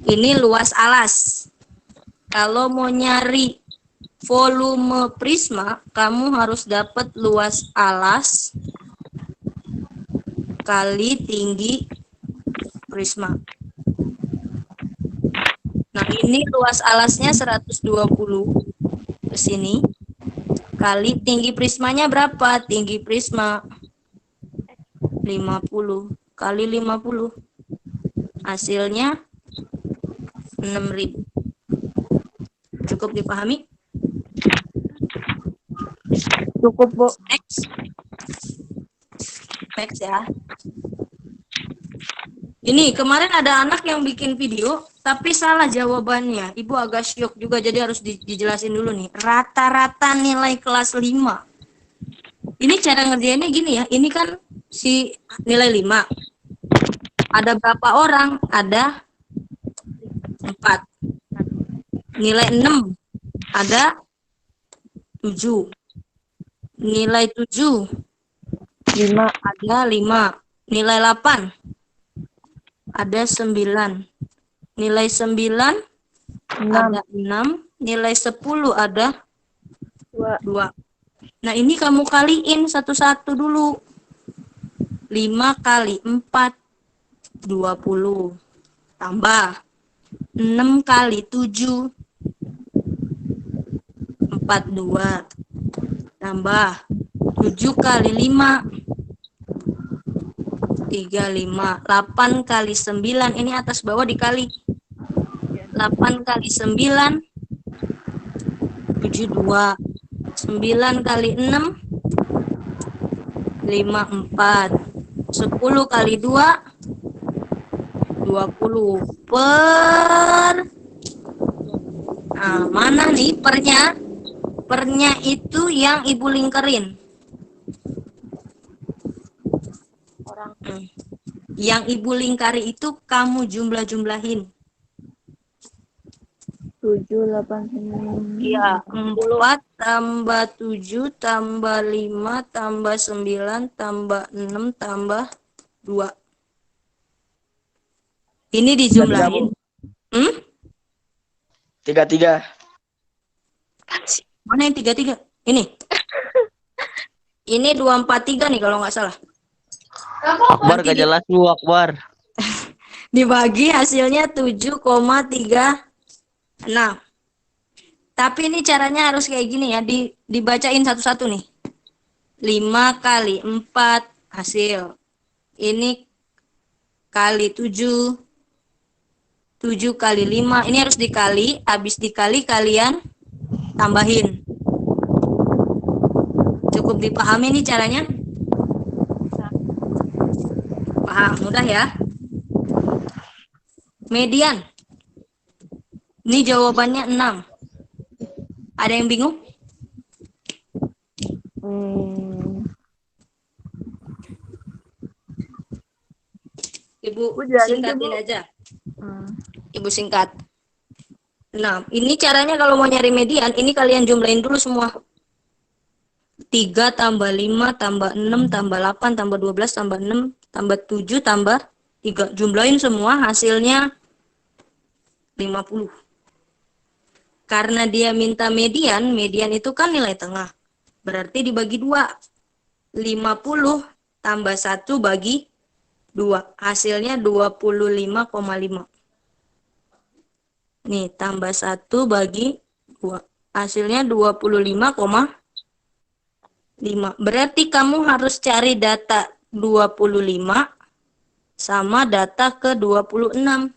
Ini luas alas. Kalau mau nyari volume prisma, kamu harus dapat luas alas kali tinggi prisma. Nah, ini luas alasnya 120 ke sini. Kali tinggi prismanya berapa? Tinggi prisma 50 kali 50. Hasilnya 6.000. Cukup dipahami? Cukup, Bu. Next. Next ya. Ini kemarin ada anak yang bikin video tapi salah jawabannya. Ibu agak syok juga, jadi harus dijelasin dulu nih. Rata-rata nilai kelas 5. Ini cara ngerjainnya gini ya. Ini kan si nilai 5. Ada berapa orang? Ada 4. Nilai 6. Ada 7. Nilai 7. 5. Ada 5. Nilai 8. Ada 9. Nilai 9 ada 6. Nilai 10 ada 2. Nah, ini kamu kaliin satu-satu dulu. 5 kali 4, 20. Tambah 6 kali 7, 42. Tambah 7 kali 5, 35. 8 kali 9, ini atas bawah dikali. 8 kali 9, 72. 9 kali 6, 54. 10 kali 2, 20. Nah, mana nih pernya? Pernya itu yang ibu lingkarin. Yang ibu lingkari itu kamu jumlah-jumlahin. 7, 8, 9. Iya, 4 tambah 7 tambah 5 tambah 9 tambah 6 tambah 2. Ini dijumlahin. 33. Mana yang 33? Ini. Ini 243 nih kalau nggak salah. Akbar gak jelas Bu, Akbar. Dibagi hasilnya 7,36. Tapi ini caranya harus kayak gini ya, dibacain satu-satu nih. 5 kali 4 hasil. Ini kali 7. 7 kali 5. Ini harus dikali, habis dikali kalian tambahin. Cukup dipahami nih caranya? Paham, mudah ya. Median. Ini jawabannya 6. Ada yang bingung? Ibu singkatin aja. Ibu singkat. Nah, ini caranya kalau mau nyari median, ini kalian jumlahin dulu semua. 3 tambah 5 tambah 6 tambah 8 tambah 12 tambah 6 tambah 7 tambah 3. Jumlahin semua, hasilnya 50. Karena dia minta median, median itu kan nilai tengah. Berarti dibagi 2. 50 tambah 1 bagi 2. Hasilnya 25,5. Nih, tambah 1 bagi 2. Hasilnya 25,5. Berarti kamu harus cari data 25 sama data ke 26.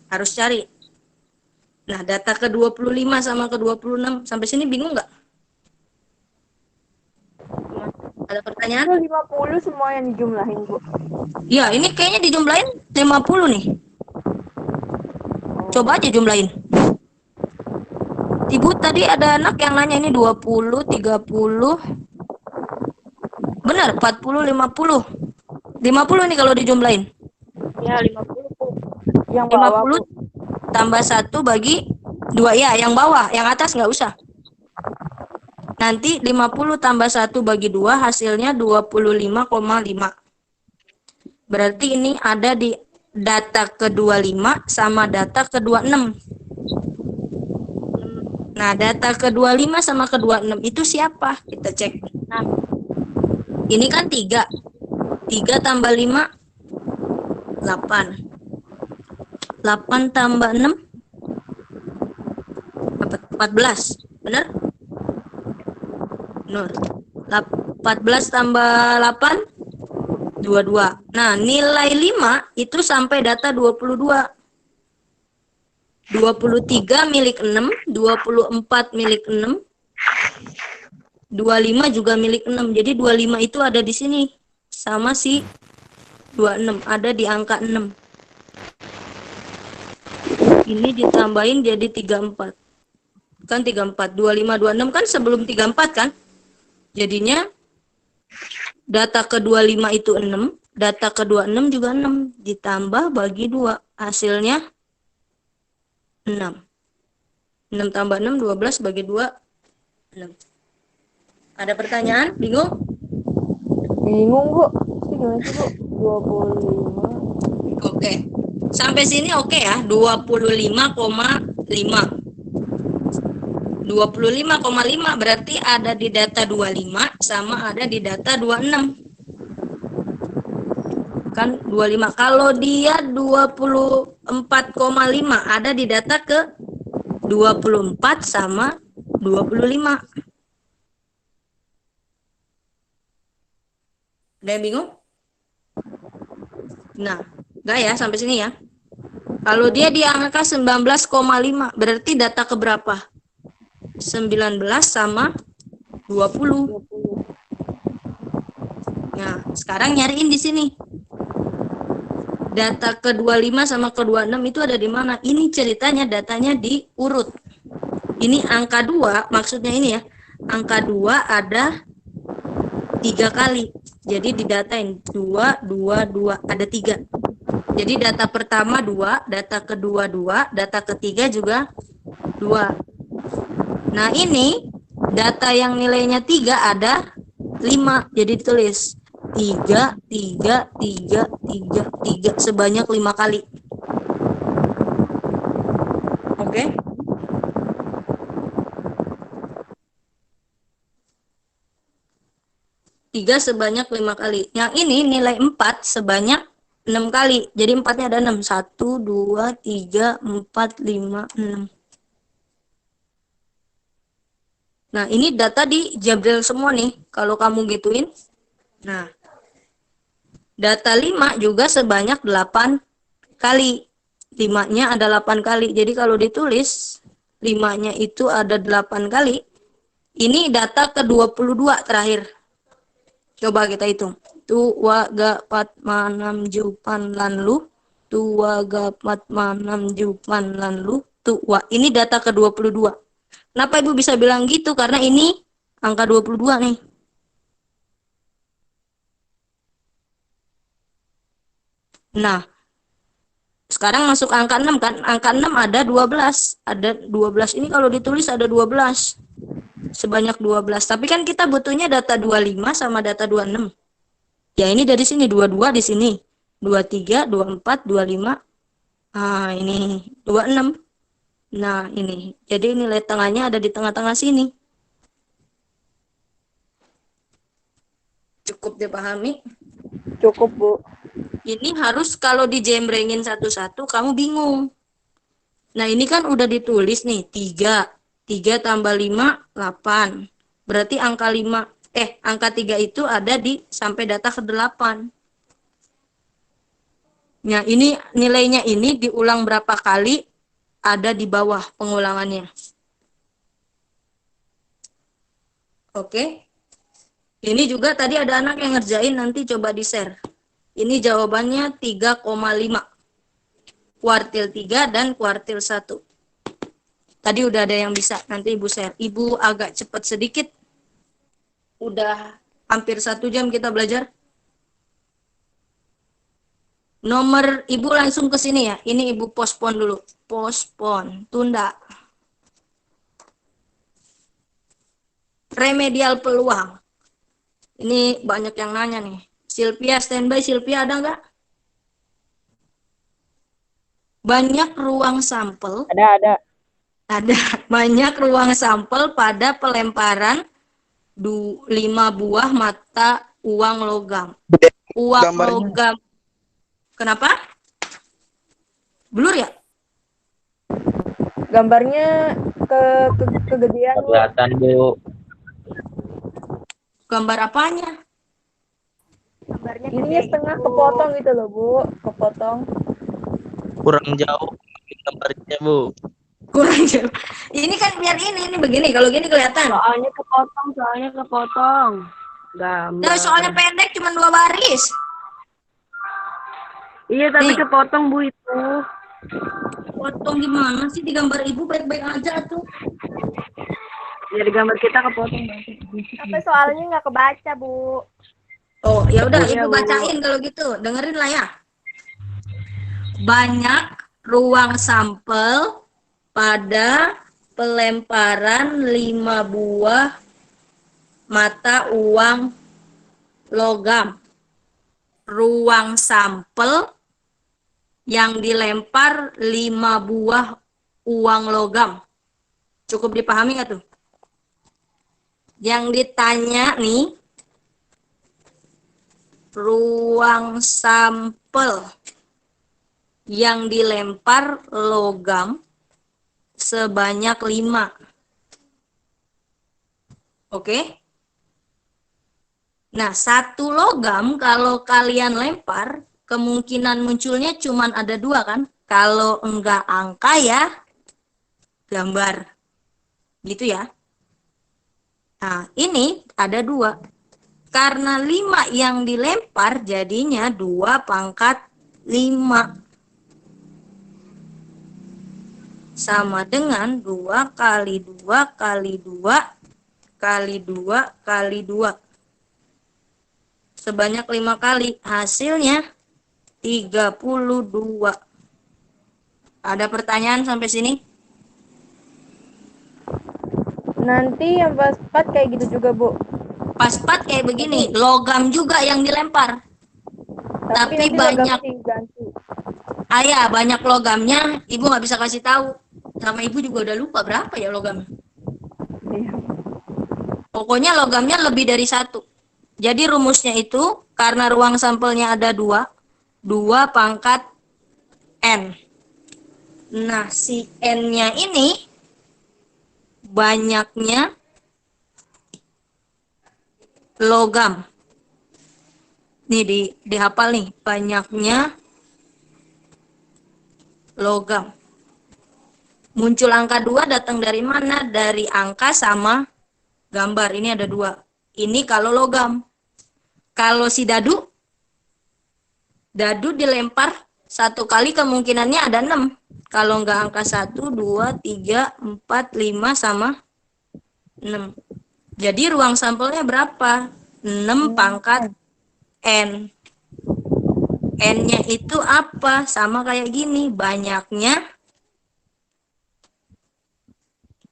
Harus cari. Nah, data ke 25 sama ke 26. Sampai sini bingung nggak? Ada pertanyaan? 50 semua yang dijumlahin, Bu. Ya, ini kayaknya dijumlahin 50 nih. Coba aja jumlahin. Ibu tadi ada anak yang nanya ini 20, 30. Benar, 40, 50. 50 nih kalau dijumlahin. Ya, 50, Bu. Yang bawah, 50 Bu. tambah 1 bagi 2 ya, yang bawah, yang atas nggak usah. Nanti 50 tambah 1 bagi 2 hasilnya 25,5. Berarti ini ada di data ke-25 sama data ke-26. Nah, data ke-25 sama ke-26 itu siapa? Kita cek. Nah, ini kan 3. 3 tambah 5, 8. 8 tambah 6, 14. Benar? Nur. 14 tambah 8, 22. Nah, nilai 5 itu sampai data 22. 23 milik 6, 24 milik 6, 25 juga milik 6. Jadi 25 itu ada di sini. Sama si 26, ada di angka 6. Ini ditambahin jadi 34. Kan 34. 25, 26 kan sebelum 34 kan? Jadinya data ke-25 itu 6, data ke-26 juga 6. Ditambah bagi 2. Hasilnya 6. 6 tambah 6, 12 bagi 2, 6. Ada pertanyaan? Bingung? Bingung, Bu. Ini gimana sih, Bu? 25. Oke. Sampai sini oke ya, 25,5. 25,5 berarti ada di data 25 sama ada di data 26. Kan 25. Kalau dia 24,5 ada di data ke 24 sama 25. Ada yang bingung? Nah, enggak ya sampai sini ya. Kalau dia di angka 19,5 berarti data ke berapa? 19 sama 20. Nah, sekarang nyariin di sini. Data ke-25 sama ke-26 itu ada di mana? Ini ceritanya datanya diurut. Ini angka 2, maksudnya ini ya. Angka 2 ada 3 kali. Jadi didatain 2, 2, 2, ada 3. Jadi data pertama 2, data kedua 2, data ketiga juga 2. Nah, ini data yang nilainya 3 ada 5. Jadi ditulis 3, 3, 3, 3, 3 sebanyak 5 kali. Oke. Tiga sebanyak 5 kali. Yang ini nilai 4 sebanyak 6 kali. Jadi 4-nya ada 6. 1, 2, 3, 4, 5, 6. Nah, ini data di Jabril semua nih. Kalau kamu gituin. Nah, data 5 juga sebanyak 8 kali. 5-nya ada 8 kali. Jadi kalau ditulis 5-nya itu ada 8 kali. Ini data ke-22 terakhir. Coba kita hitung. Tua gapat manam jupan lanlu. Tua gapat manam jupan lanlu. Tua. Ini data ke-22. Kenapa Ibu bisa bilang gitu? Karena ini angka 22 nih. Nah, sekarang masuk angka 6 kan? Angka 6 ada 12. Ada 12. Ini kalau ditulis ada 12. Sebanyak 12. Tapi kan kita butuhnya data 25 sama data 26. Ya ini dari sini 22 di sini. 23, 24, 25. Ah, ini 26. Nah, ini. Jadi nilai tengahnya ada di tengah-tengah sini. Cukup dipahami? Cukup, Bu. Ini harus kalau dijembrengin satu-satu kamu bingung. Nah, ini kan udah ditulis nih 3. 3 tambah 5, 8. Berarti angka 3 itu ada di sampai data ke-8. Nah, ini nilainya ini diulang berapa kali ada di bawah pengulangannya. Oke. Ini juga tadi ada anak yang ngerjain, nanti coba di-share. Ini jawabannya 3,5. Kuartil 3 dan kuartil 1. Tadi udah ada yang bisa, nanti Ibu share. Ibu agak cepat sedikit. Udah hampir 1 jam kita belajar. Nomor Ibu langsung ke sini ya. Ini Ibu postpone dulu. Postpone, tunda. remedial peluang. Ini banyak yang nanya nih. Sylvia, standby. Sylvia ada nggak? Banyak ruang sampel. Ada. Ada banyak ruang sampel pada pelemparan 5 buah mata uang logam. Uang Gambarnya. logam. Kenapa? Blur ya? Gambarnya kegedean, Bu. Kelihatan, Bu. Gambar apanya? Gambarnya ininya setengah kepotong gitu loh, Bu. Kepotong. Kurang jauh gambarnya, Bu. Kurang jauh. Ini kan biar ini begini. Kalau gini kelihatan. Soalnya kepotong. Gambar. Nah, soalnya pendek cuma 2 baris. Iya, tapi Nih. kepotong, Bu, itu. Potong gimana sih di gambar ibu baik-baik aja tuh. Ya, di gambar kita kepotong. Tapi soalnya nggak kebaca, Bu. Oh, ya udah Iya, ibu Bu. bacain kalau gitu. Dengerin lah ya. Banyak ruang sampel pada pelemparan 5 buah mata uang logam. Ruang sampel yang dilempar 5 buah uang logam. Cukup dipahami nggak tuh? Yang ditanya nih, ruang sampel yang dilempar logam sebanyak 5. Oke? Nah, 1 logam kalau kalian lempar, kemungkinan munculnya cuma ada 2 kan? Kalau enggak angka ya gambar. Gitu ya. Nah, ini ada 2. Karena 5 yang dilempar jadinya 2 pangkat 5. Sama dengan 2 kali 2 kali 2 kali 2 kali 2. Sebanyak 5 kali. Hasilnya 32. Ada pertanyaan sampai sini? Nanti yang pas 4 kayak gitu juga, Bu. Pas-pas kayak begini. Logam juga yang dilempar. Tapi nanti banyak. ganti. Ayah, banyak logamnya. Ibu nggak bisa kasih tahu. Sama ibu juga udah lupa berapa ya logamnya. Iya. Pokoknya logamnya lebih dari 1. Jadi rumusnya itu karena ruang sampelnya ada 2, 2 pangkat N. Nah, si N-nya ini banyaknya logam. Nih dihafal nih, banyaknya logam. Muncul angka 2 datang dari mana? Dari angka sama gambar. Ini ada 2. Ini kalau logam. Kalau si dadu dilempar 1 kali kemungkinannya ada 6. Kalau nggak angka 1, 2, 3, 4, 5 sama 6. Jadi ruang sampelnya berapa? 6 pangkat N. N-nya itu apa? Sama kayak gini. Banyaknya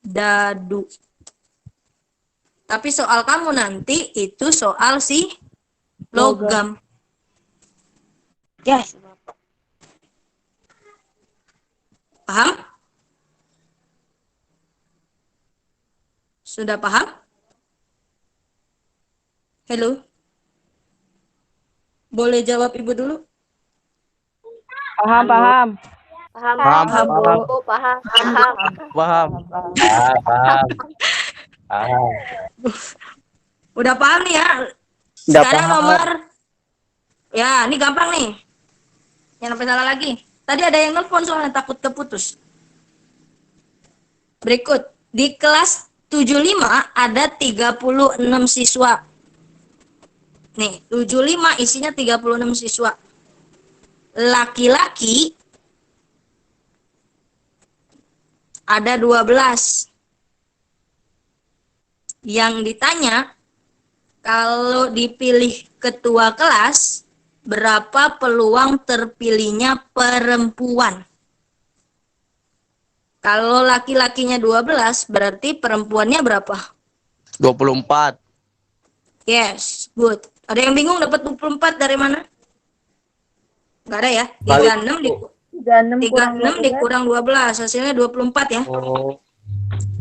dadu. Tapi soal kamu nanti itu soal si logam. Yes. Paham? Sudah paham? Halo? Boleh jawab ibu dulu? Paham. Paham. Bu. Paham. Paham. Udah paham nih ya? Udah Sekarang paham. nomor. Ya, ini gampang nih. Yang sampai salah lagi. Tadi ada yang nelfon soalnya takut keputus. Berikut. Di kelas 75 ada 36 siswa. Nih, 75 isinya 36 siswa. Laki-laki ada 12. Yang ditanya, kalau dipilih ketua kelas, berapa peluang terpilihnya perempuan? Kalau laki-lakinya 12, berarti perempuannya berapa? 24. Yes, good. Ada yang bingung dapat 24 dari mana? Nggak ada ya? Balik. 36 36 dikurang 12, hasilnya 24 ya. Oh,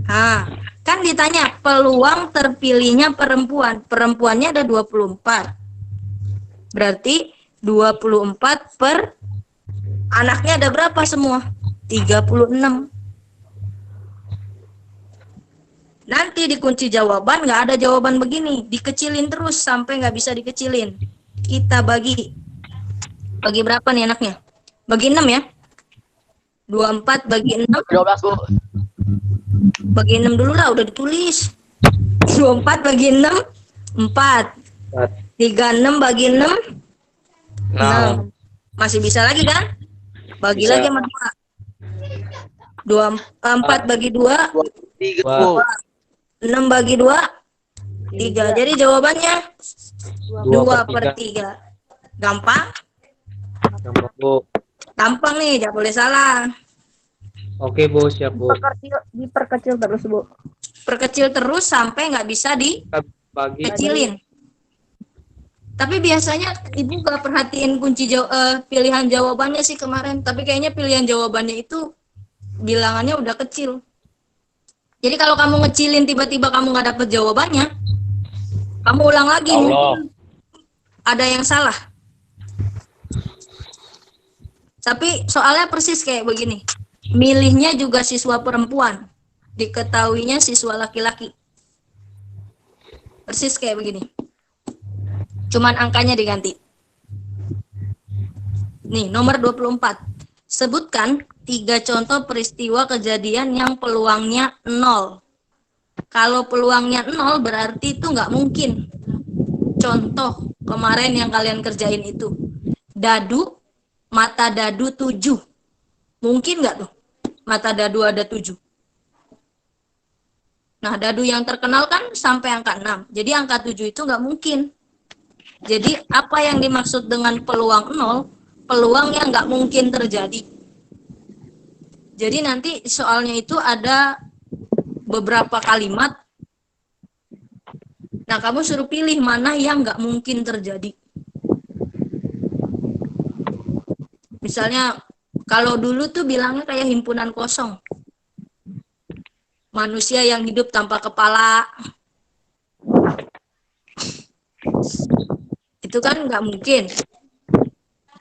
Nah, kan ditanya peluang terpilihnya perempuan. Perempuannya ada 24. Berarti 24 per anaknya ada berapa semua? 36. Nanti di kunci jawaban nggak ada jawaban begini. Dikecilin terus sampai nggak bisa dikecilin. Kita bagi. Bagi berapa nih anaknya? Bagi 6 ya. 24 bagi 6. 12, Bu. Bagi 6 dulu lah, udah ditulis. 24 bagi 6, 4. 36 bagi 6, 6. Masih bisa lagi kan? Bagi Bisa. lagi sama 2. 4 bagi 2, 3, Wah. Bu. 6 bagi 2, 3. Jadi jawabannya 2 per 3. Gampang? Gampang, Bu. Gampang nih, jangan boleh salah. Oke, Bu, siap, Bu. Diperkecil terus, Bu. Perkecil terus sampai nggak bisa Bagi dikecilin. Tapi biasanya ibu gak perhatiin pilihan jawabannya sih kemarin. Tapi kayaknya pilihan jawabannya itu bilangannya udah kecil. Jadi kalau kamu ngecilin tiba-tiba kamu nggak dapet jawabannya, kamu ulang lagi. Mungkin ada yang salah. Tapi soalnya persis kayak begini. Milihnya juga siswa perempuan. Diketahuinya siswa laki-laki. Persis kayak begini. Cuman angkanya diganti. Nih, nomor 24. Sebutkan 3 contoh peristiwa kejadian yang peluangnya 0. Kalau peluangnya 0 berarti itu nggak mungkin. Contoh kemarin yang kalian kerjain itu. Dadu, mata dadu 7. Mungkin nggak tuh? Mata dadu ada 7. Nah, dadu yang terkenal kan sampai angka 6. Jadi angka 7 itu nggak mungkin. Jadi apa yang dimaksud dengan peluang 0? Peluang yang nggak mungkin terjadi. Jadi nanti soalnya itu ada beberapa kalimat. Nah, kamu suruh pilih mana yang nggak mungkin terjadi. Misalnya, kalau dulu tuh bilangnya kayak himpunan kosong. Manusia yang hidup tanpa kepala. Itu kan nggak mungkin.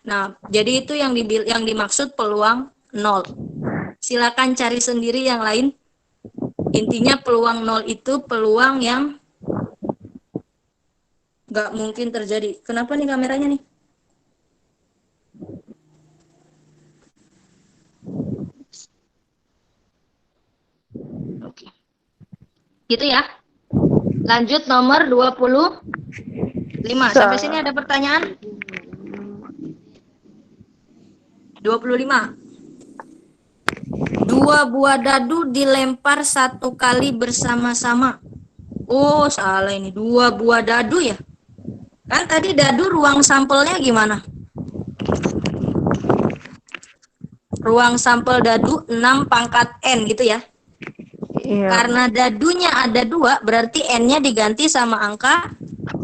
Nah, jadi itu yang dimaksud peluang 0. Silakan cari sendiri yang lain. Intinya peluang 0 itu peluang yang nggak mungkin terjadi. Kenapa nih kameranya nih? Oke. Gitu ya. Lanjut nomor 25. Sampai sini ada pertanyaan? 25. 2 buah dadu dilempar 1 kali bersama-sama. Oh, salah ini. 2 buah dadu ya? Kan tadi dadu ruang sampelnya gimana? Ruang sampel dadu 6 pangkat N gitu ya? Iya. Karena dadunya ada 2, berarti N-nya diganti sama angka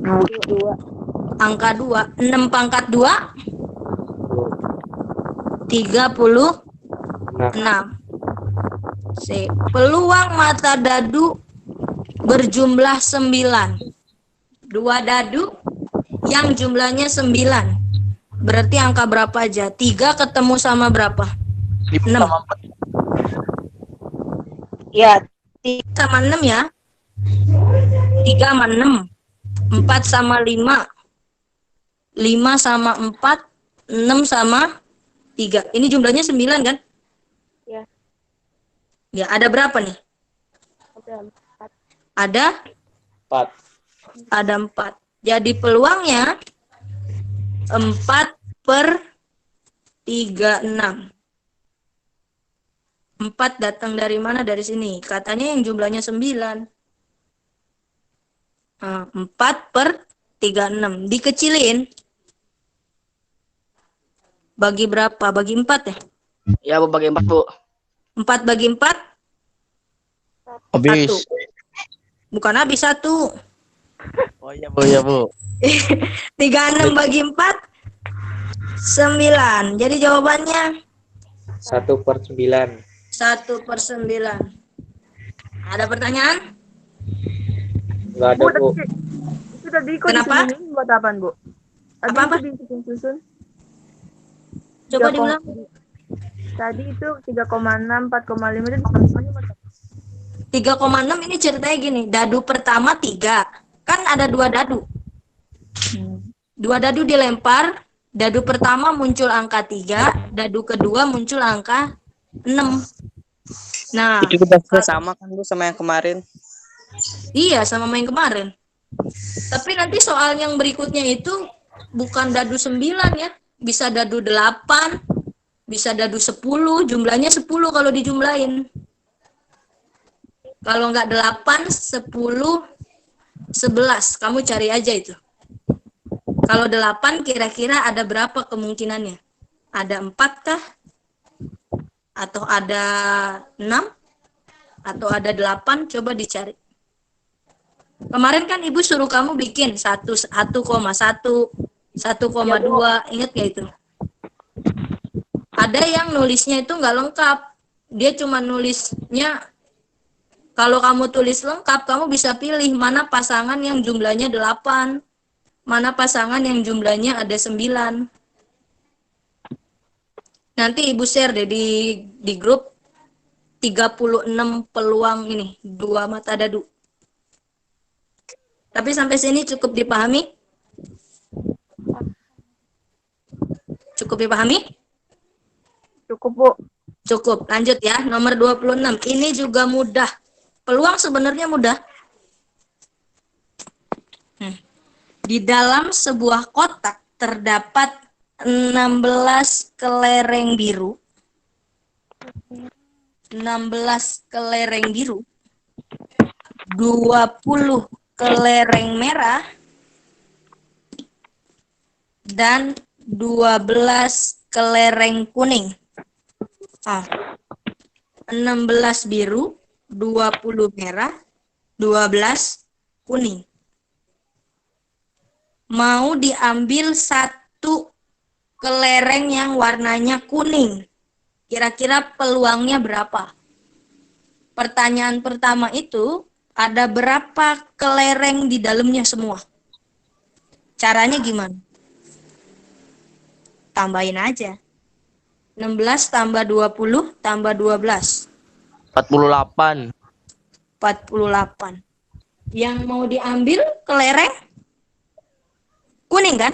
2. angka 2. 6 pangkat 2, 36. Peluang mata dadu berjumlah 9. 2 dadu yang jumlahnya 9. Berarti angka berapa aja? 3 ketemu sama berapa? 6. Ya, 3 sama 6 ya. 3 sama 6. 4 sama 5. 5 sama 4. 6 sama 3. Ini jumlahnya 9 kan? Ya. Ya, ada berapa nih? Ada 4. Ada 4. Jadi peluangnya 4 per 36. 4 datang dari mana? Dari sini. Katanya yang jumlahnya 9. 4 per 36. Dikecilin. Bagi berapa? Bagi 4 ya? Ya, Bu, bagi 4, Bu. 4 bagi 4? Habis. 1. Bukan habis 1. Oh iya Bu, ya Bu. 36 bagi 4, 9. Jadi jawabannya 1/9. 1/9. Ada pertanyaan? Enggak ada, Bu. Itu tadi kok Kenapa? disusunin buat apaan, Bu? Tadi Apa-apa? itu disusun. Coba 3, diulang. Tadi itu 3,6, 4,5 itu disusunnya buat apa? 3,6 ini ceritanya gini, dadu pertama 3. Kan ada 2 dadu. 2 dadu dilempar, dadu pertama muncul angka 3, dadu kedua muncul angka 6. Nah, Itu kita sama kan Bu sama yang kemarin. iya sama main kemarin. Tapi nanti soal yang berikutnya itu bukan dadu 9 ya. Bisa dadu 8, bisa dadu 10, jumlahnya 10 kalau dijumlahin. Kalau nggak 8, 10, 11. Kamu cari aja itu. Kalau 8 kira-kira ada berapa kemungkinannya? Ada 4 kah? Atau ada 6? Atau ada 8? Coba dicari. Kemarin kan Ibu suruh kamu bikin 1,1, 1,2, ingat gak itu? Ada yang nulisnya itu nggak lengkap. Dia cuma nulisnya, kalau kamu tulis lengkap, kamu bisa pilih mana pasangan yang jumlahnya 8, mana pasangan yang jumlahnya ada 9. Nanti Ibu share deh di grup 36 peluang ini, 2 mata dadu. Tapi sampai sini cukup dipahami? Cukup dipahami? Cukup, Bu. Cukup. Lanjut ya, nomor 26. Ini juga mudah. Peluang sebenarnya mudah. Di dalam sebuah kotak terdapat 16 kelereng biru. 16 kelereng biru. 20 kelereng merah. Dan 12 kelereng kuning. 16 biru, 20 merah, 12 kuning. Mau diambil 1 kelereng yang warnanya kuning. Kira-kira peluangnya berapa? Pertanyaan pertama itu, ada berapa kelereng di dalamnya semua? Caranya gimana? Tambahin aja. 16 tambah 20 tambah 12. 48. 48. Yang mau diambil kelereng kuning kan?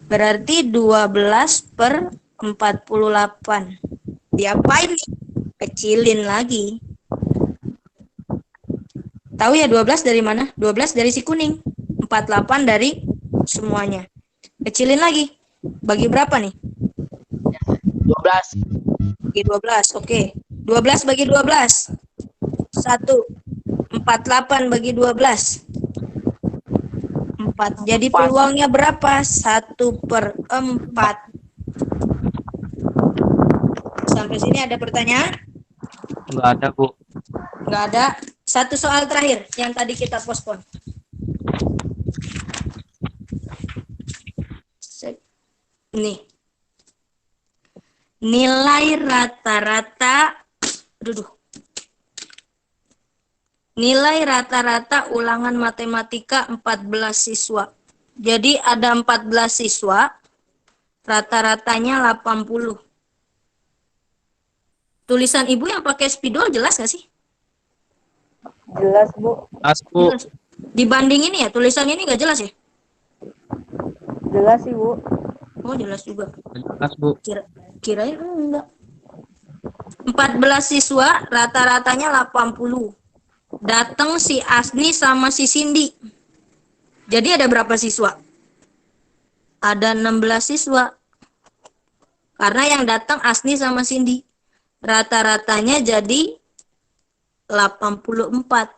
Berarti 12/48. Diapain nih? Kecilin lagi. Tahu ya 12 dari mana? 12 dari si kuning. 48 dari semuanya. Kecilin lagi. Bagi berapa nih? 12. Bagi 12. Oke. 12 bagi 12. 1. 48 bagi 12. 4. Jadi peluangnya berapa? 1/4. Sampai sini ada pertanyaan? Enggak ada, Bu. Nggak ada. Satu soal terakhir yang tadi kita postpone. Nih. Nilai rata-rata Nilai rata-rata ulangan matematika 14 siswa. Jadi ada 14 siswa, rata-ratanya 80. Tulisan Ibu yang pakai spidol jelas nggak sih? Jelas, Bu. As, Bu. Jelas. Dibanding ini ya, tulisan ini nggak jelas ya? Jelas sih, Bu. Oh, jelas juga. As, Bu. Kirain enggak. 14 siswa, rata-ratanya 80. Datang si Asni sama si Cindy. Jadi ada berapa siswa? Ada 16 siswa. Karena yang datang Asni sama Cindy. Rata-ratanya jadi 84.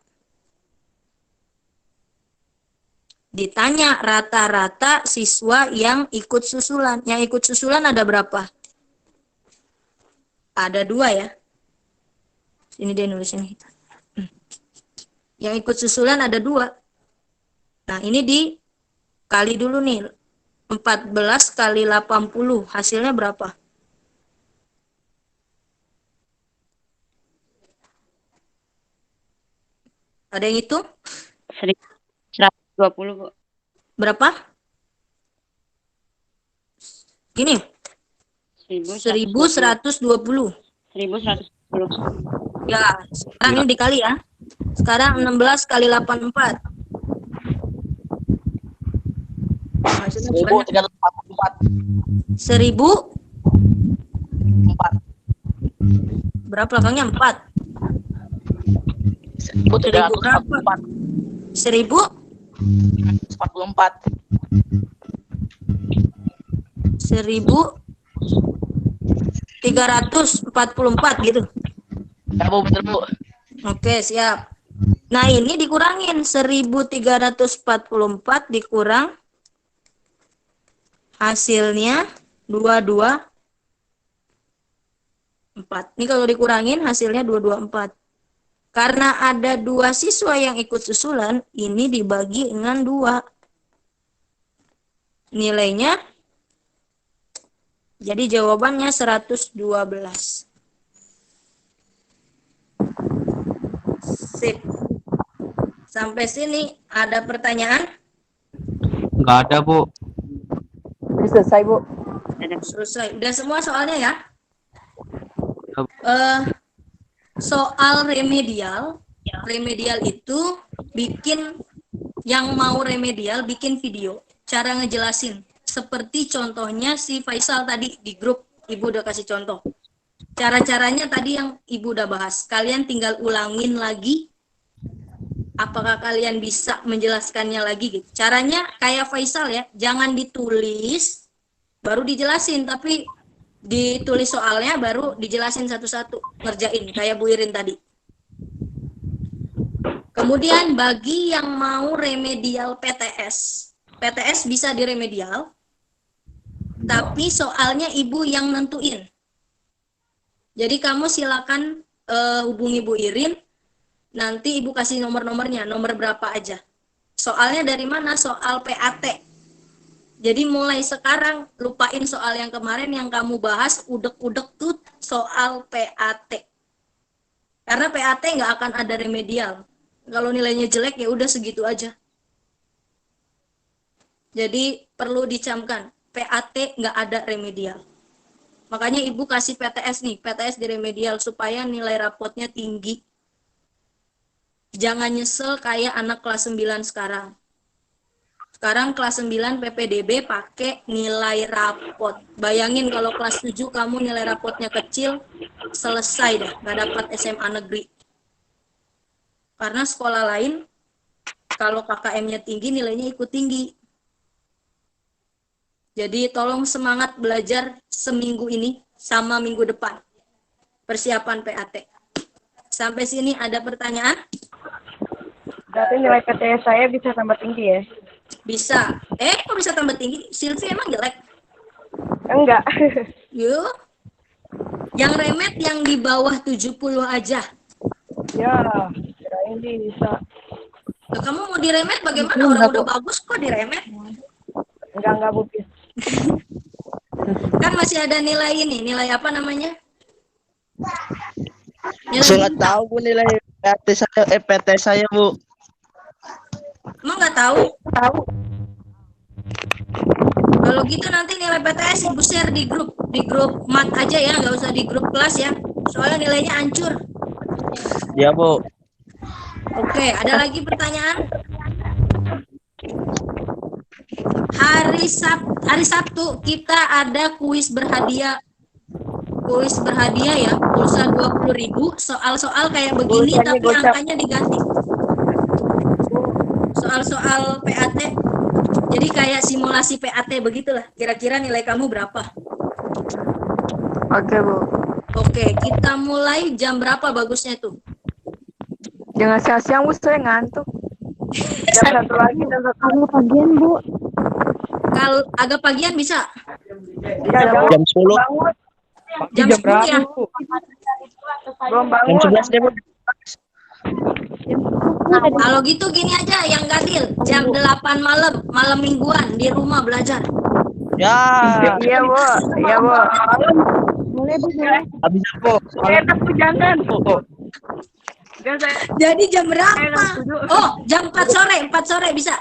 Ditanya rata-rata siswa yang ikut susulan. Yang ikut susulan ada berapa? Ada 2 ya. Ini dia nulis ini. Yang ikut susulan ada 2. Nah, ini dikali dulu nih. 14 kali 80. Hasilnya berapa? Ada yang hitung? 120, Bu. Berapa? Gini, 1120. 1120. 1120. Ya, sekarang ini dikali ya. Sekarang 16 kali 84. Hasilnya banyak. 1344. 1000 berapa belakangnya? 4. 1000 berapa? 44. 1344 gitu. Ya Bu, betul Bu. Oke, siap. Nah, ini dikurangin 1344 dikurang hasilnya 224. Ini kalau dikurangin hasilnya 224. Karena ada 2 siswa yang ikut susulan, ini dibagi dengan 2. Nilainya jadi jawabannya 112. Sip. Sampai sini ada pertanyaan? Nggak ada, Bu. Udah selesai, Bu. Selesai. Udah semua soalnya ya? Soal remedial itu bikin, yang mau remedial bikin video cara ngejelasin. Seperti contohnya si Faisal tadi di grup, Ibu udah kasih contoh. Cara-caranya tadi yang Ibu udah bahas. Kalian tinggal ulangin lagi. Apakah kalian bisa menjelaskannya lagi gitu. Caranya kayak Faisal ya, jangan ditulis baru dijelasin, tapi ditulis soalnya baru dijelasin satu-satu, ngerjain kayak Bu Irin tadi. Kemudian bagi yang mau remedial PTS bisa diremedial, tapi soalnya Ibu yang nentuin. Jadi kamu silakan hubungi Bu Irin, nanti Ibu kasih nomor-nomornya, nomor berapa aja. Soalnya dari mana? Soal PAT. Jadi mulai sekarang lupain soal yang kemarin yang kamu bahas, udek-udek tuh soal PAT. Karena PAT nggak akan ada remedial. Kalau nilainya jelek ya udah segitu aja. Jadi perlu dicamkan, PAT nggak ada remedial. Makanya Ibu kasih PTS nih, PTS di remedial supaya nilai rapotnya tinggi. Jangan nyesel kayak anak kelas 9 sekarang. Sekarang kelas 9 PPDB pakai nilai rapot. Bayangin kalau kelas 7 kamu nilai rapotnya kecil, selesai dah, nggak dapat SMA negeri. Karena sekolah lain, kalau KKM-nya tinggi, nilainya ikut tinggi. Jadi tolong semangat belajar seminggu ini sama minggu depan. Persiapan PAT. Sampai sini ada pertanyaan? Berarti nilai PTS saya bisa tambah tinggi ya? Bisa. Kok bisa tambah tinggi? Silvi emang jelek? Enggak. Yuk. Yang remet yang di bawah 70 aja. Ya, kirain bisa. Loh, kamu mau diremet bagaimana? Orang udah bagus kok diremet. Enggak Bu. Kan masih ada nilai ini, nilai apa namanya? Nilai Saya nggak bintang. tahu Bu nilai PT saya Bu. Emang nggak tahu? Tahu. Kalau gitu nanti nilai PTS Ibu share di grup mat aja ya, nggak usah di grup kelas ya. Soalnya nilainya hancur. Ya Bu. Oke, ada lagi pertanyaan? Hari Sabtu kita ada kuis berhadiah. Kuis berhadiah ya, pulsa 20.000, soal-soal kayak begini Pulsanya tapi gocap. angkanya diganti. Soal-soal PAT. Jadi kayak simulasi PAT begitulah. Kira-kira nilai kamu berapa? Oke, Bu. Oke, kita mulai jam berapa bagusnya tuh? Jangan siang-siang, Bu. Saya ngantuk. Jam 1 lagi, jam 1 lagi. Pagian, Bu. Kalau agak pagian bisa? Ya, Jam 10. bangun. Jam 10 ya? Belum Jam bangun. 11 deh Bu. Jam Kalau gitu gini aja yang gadil, jam 8 malam, malam mingguan di rumah belajar. Ya, Iya, Bu. Iya, Bu. Boleh, Bu. Boleh. habis Bu. Enak, Bu, jangan. Bu. Enggak, saya Jadi jam nggak berapa? setuju. Oh, jam 4 sore, 4 sore bisa.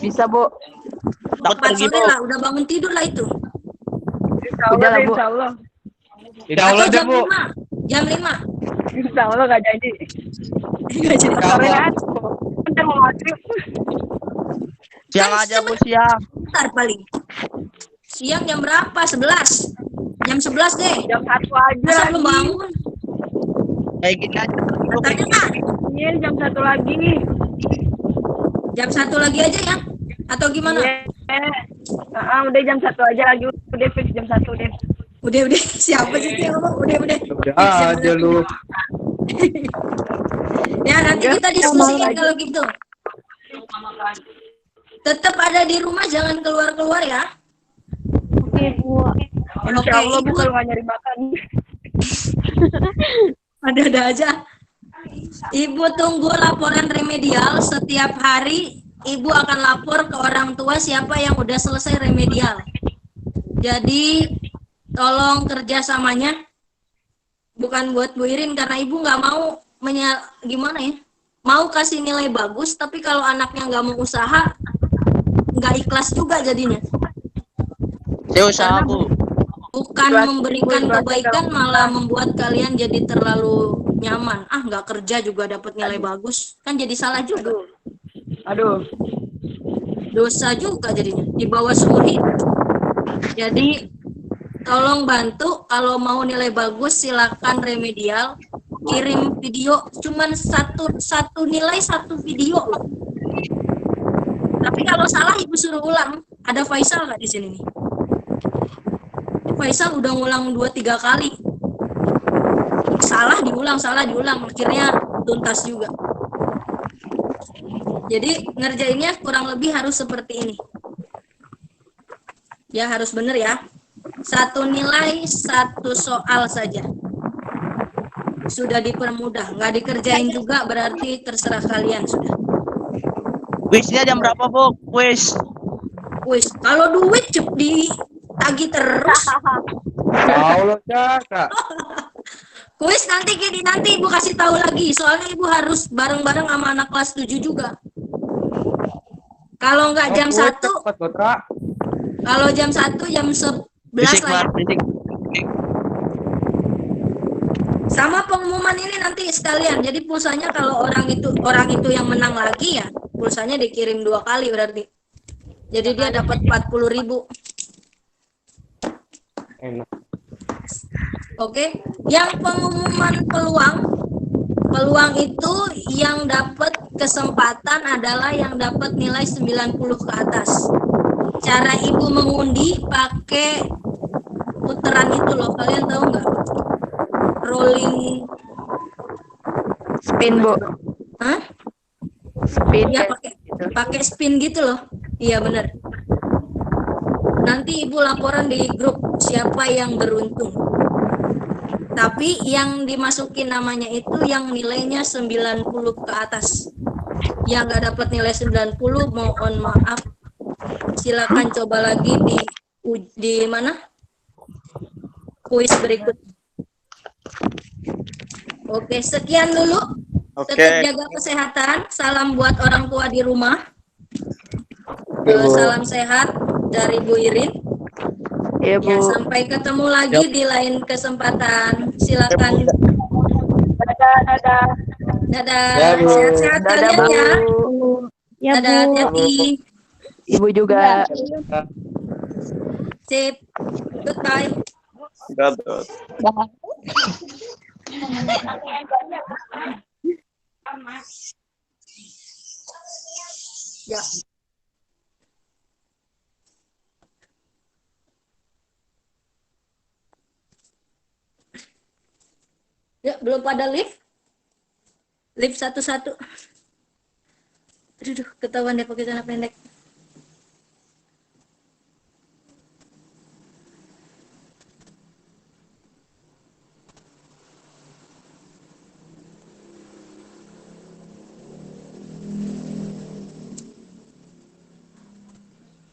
Bisa, Bu. Takut 4 pergi sore Bu. lah, udah bangun tidur lah itu. Insya Udah Allah, lah, deh, Bu. insya Allah. Atau jam 5. Jam 5. Insya Allah nggak jadi. Enggak jadi. Sore kan? Ntar mau maghrib. Siang aja Bu, siang. Bentar paling. Siang jam berapa? 11. Jam 11 deh. Jam 1 aja. Masa belum bangun? Kayak gini aja. Bu, kayak Katanya gini. Kak, Iya, jam 1 lagi. jam 1 lagi aja ya? Atau gimana? Iya. Udah jam 1 aja lagi. Udah fix jam 1 deh. Udah, siapa sih itu yang ngomong? Udah. Udah aja lu. Ya, nanti kita diskusiin kalau gitu. Tetap ada di rumah, jangan keluar-keluar ya. Oke, Bu. Insya Allah, Bu, Ibu. kalau nggak nyari makan. Ada aja. Ibu tunggu laporan remedial setiap hari. Ibu akan lapor ke orang tua siapa yang udah selesai remedial. Jadi tolong kerjasamanya bukan buat Bu Irin karena ibu nggak mau gimana ya? Mau kasih nilai bagus tapi kalau anaknya nggak mau usaha nggak ikhlas juga jadinya. Saya usaha Bu. Bukan memberikan kebaikan malah membuat kalian jadi terlalu nyaman. Ah, nggak kerja juga dapat nilai bagus. Kan jadi salah juga. Aduh. Dosa juga jadinya. Di bawah seumur hidup. Jadi, tolong bantu. Kalau mau nilai bagus, silakan remedial. Kirim video. Cuman satu nilai, satu video loh. Tapi kalau salah, ibu suruh ulang. Ada Faisal nggak di sini nih? Faisal udah ngulang 2-3 kali. Salah diulang, akhirnya tuntas juga. Jadi ngerjainnya kurang lebih harus seperti ini. Ya harus bener ya. Satu nilai, satu soal saja. Sudah dipermudah, nggak dikerjain juga berarti terserah kalian sudah. Kuisnya jam berapa Bu? Kuis. Wis, kalau duit ditagih terus. Tahu lo Cak. Kuis nanti ibu kasih tahu lagi. Soalnya ibu harus bareng-bareng sama anak kelas 7 juga. Kalau nggak jam 1, kalau jam 1 jam 11 Fisik lah ya. Mas, fisik. Sama pengumuman ini nanti sekalian. Jadi pulsanya kalau orang itu yang menang lagi ya, pulsanya dikirim 2 kali berarti. Jadi dia dapat 40.000. Enak. Oke, yang pengumuman peluang itu yang dapat kesempatan adalah yang dapat nilai 90 ke atas. Cara ibu mengundi pakai puteran itu loh, kalian tahu nggak? Rolling Spin, Bu. Hah? Spin. Ya pakai spin gitu loh. Iya benar. Nanti ibu laporan di grup siapa yang beruntung. Tapi yang dimasukin namanya itu yang nilainya 90 ke atas. Yang nggak dapat nilai 90 mohon maaf. Silakan coba lagi di mana? Kuis berikut. Oke, sekian dulu. Tetap jaga kesehatan. Salam buat orang tua di rumah. Salam sehat dari Bu Irin. Iya, Bu. Ya, sampai ketemu lagi di lain kesempatan. Silakan. Dadah. Dadah. Ya, Bu. Sehat-sehat Dadah, kalian ya. Bu. Ya, Dadah, Bu. hati-hati. Ibu juga. Sip. Goodbye. Ya. Ya, belum pada lift? Lift satu-satu. Aduh, ketahuan deh pakai celana pendek.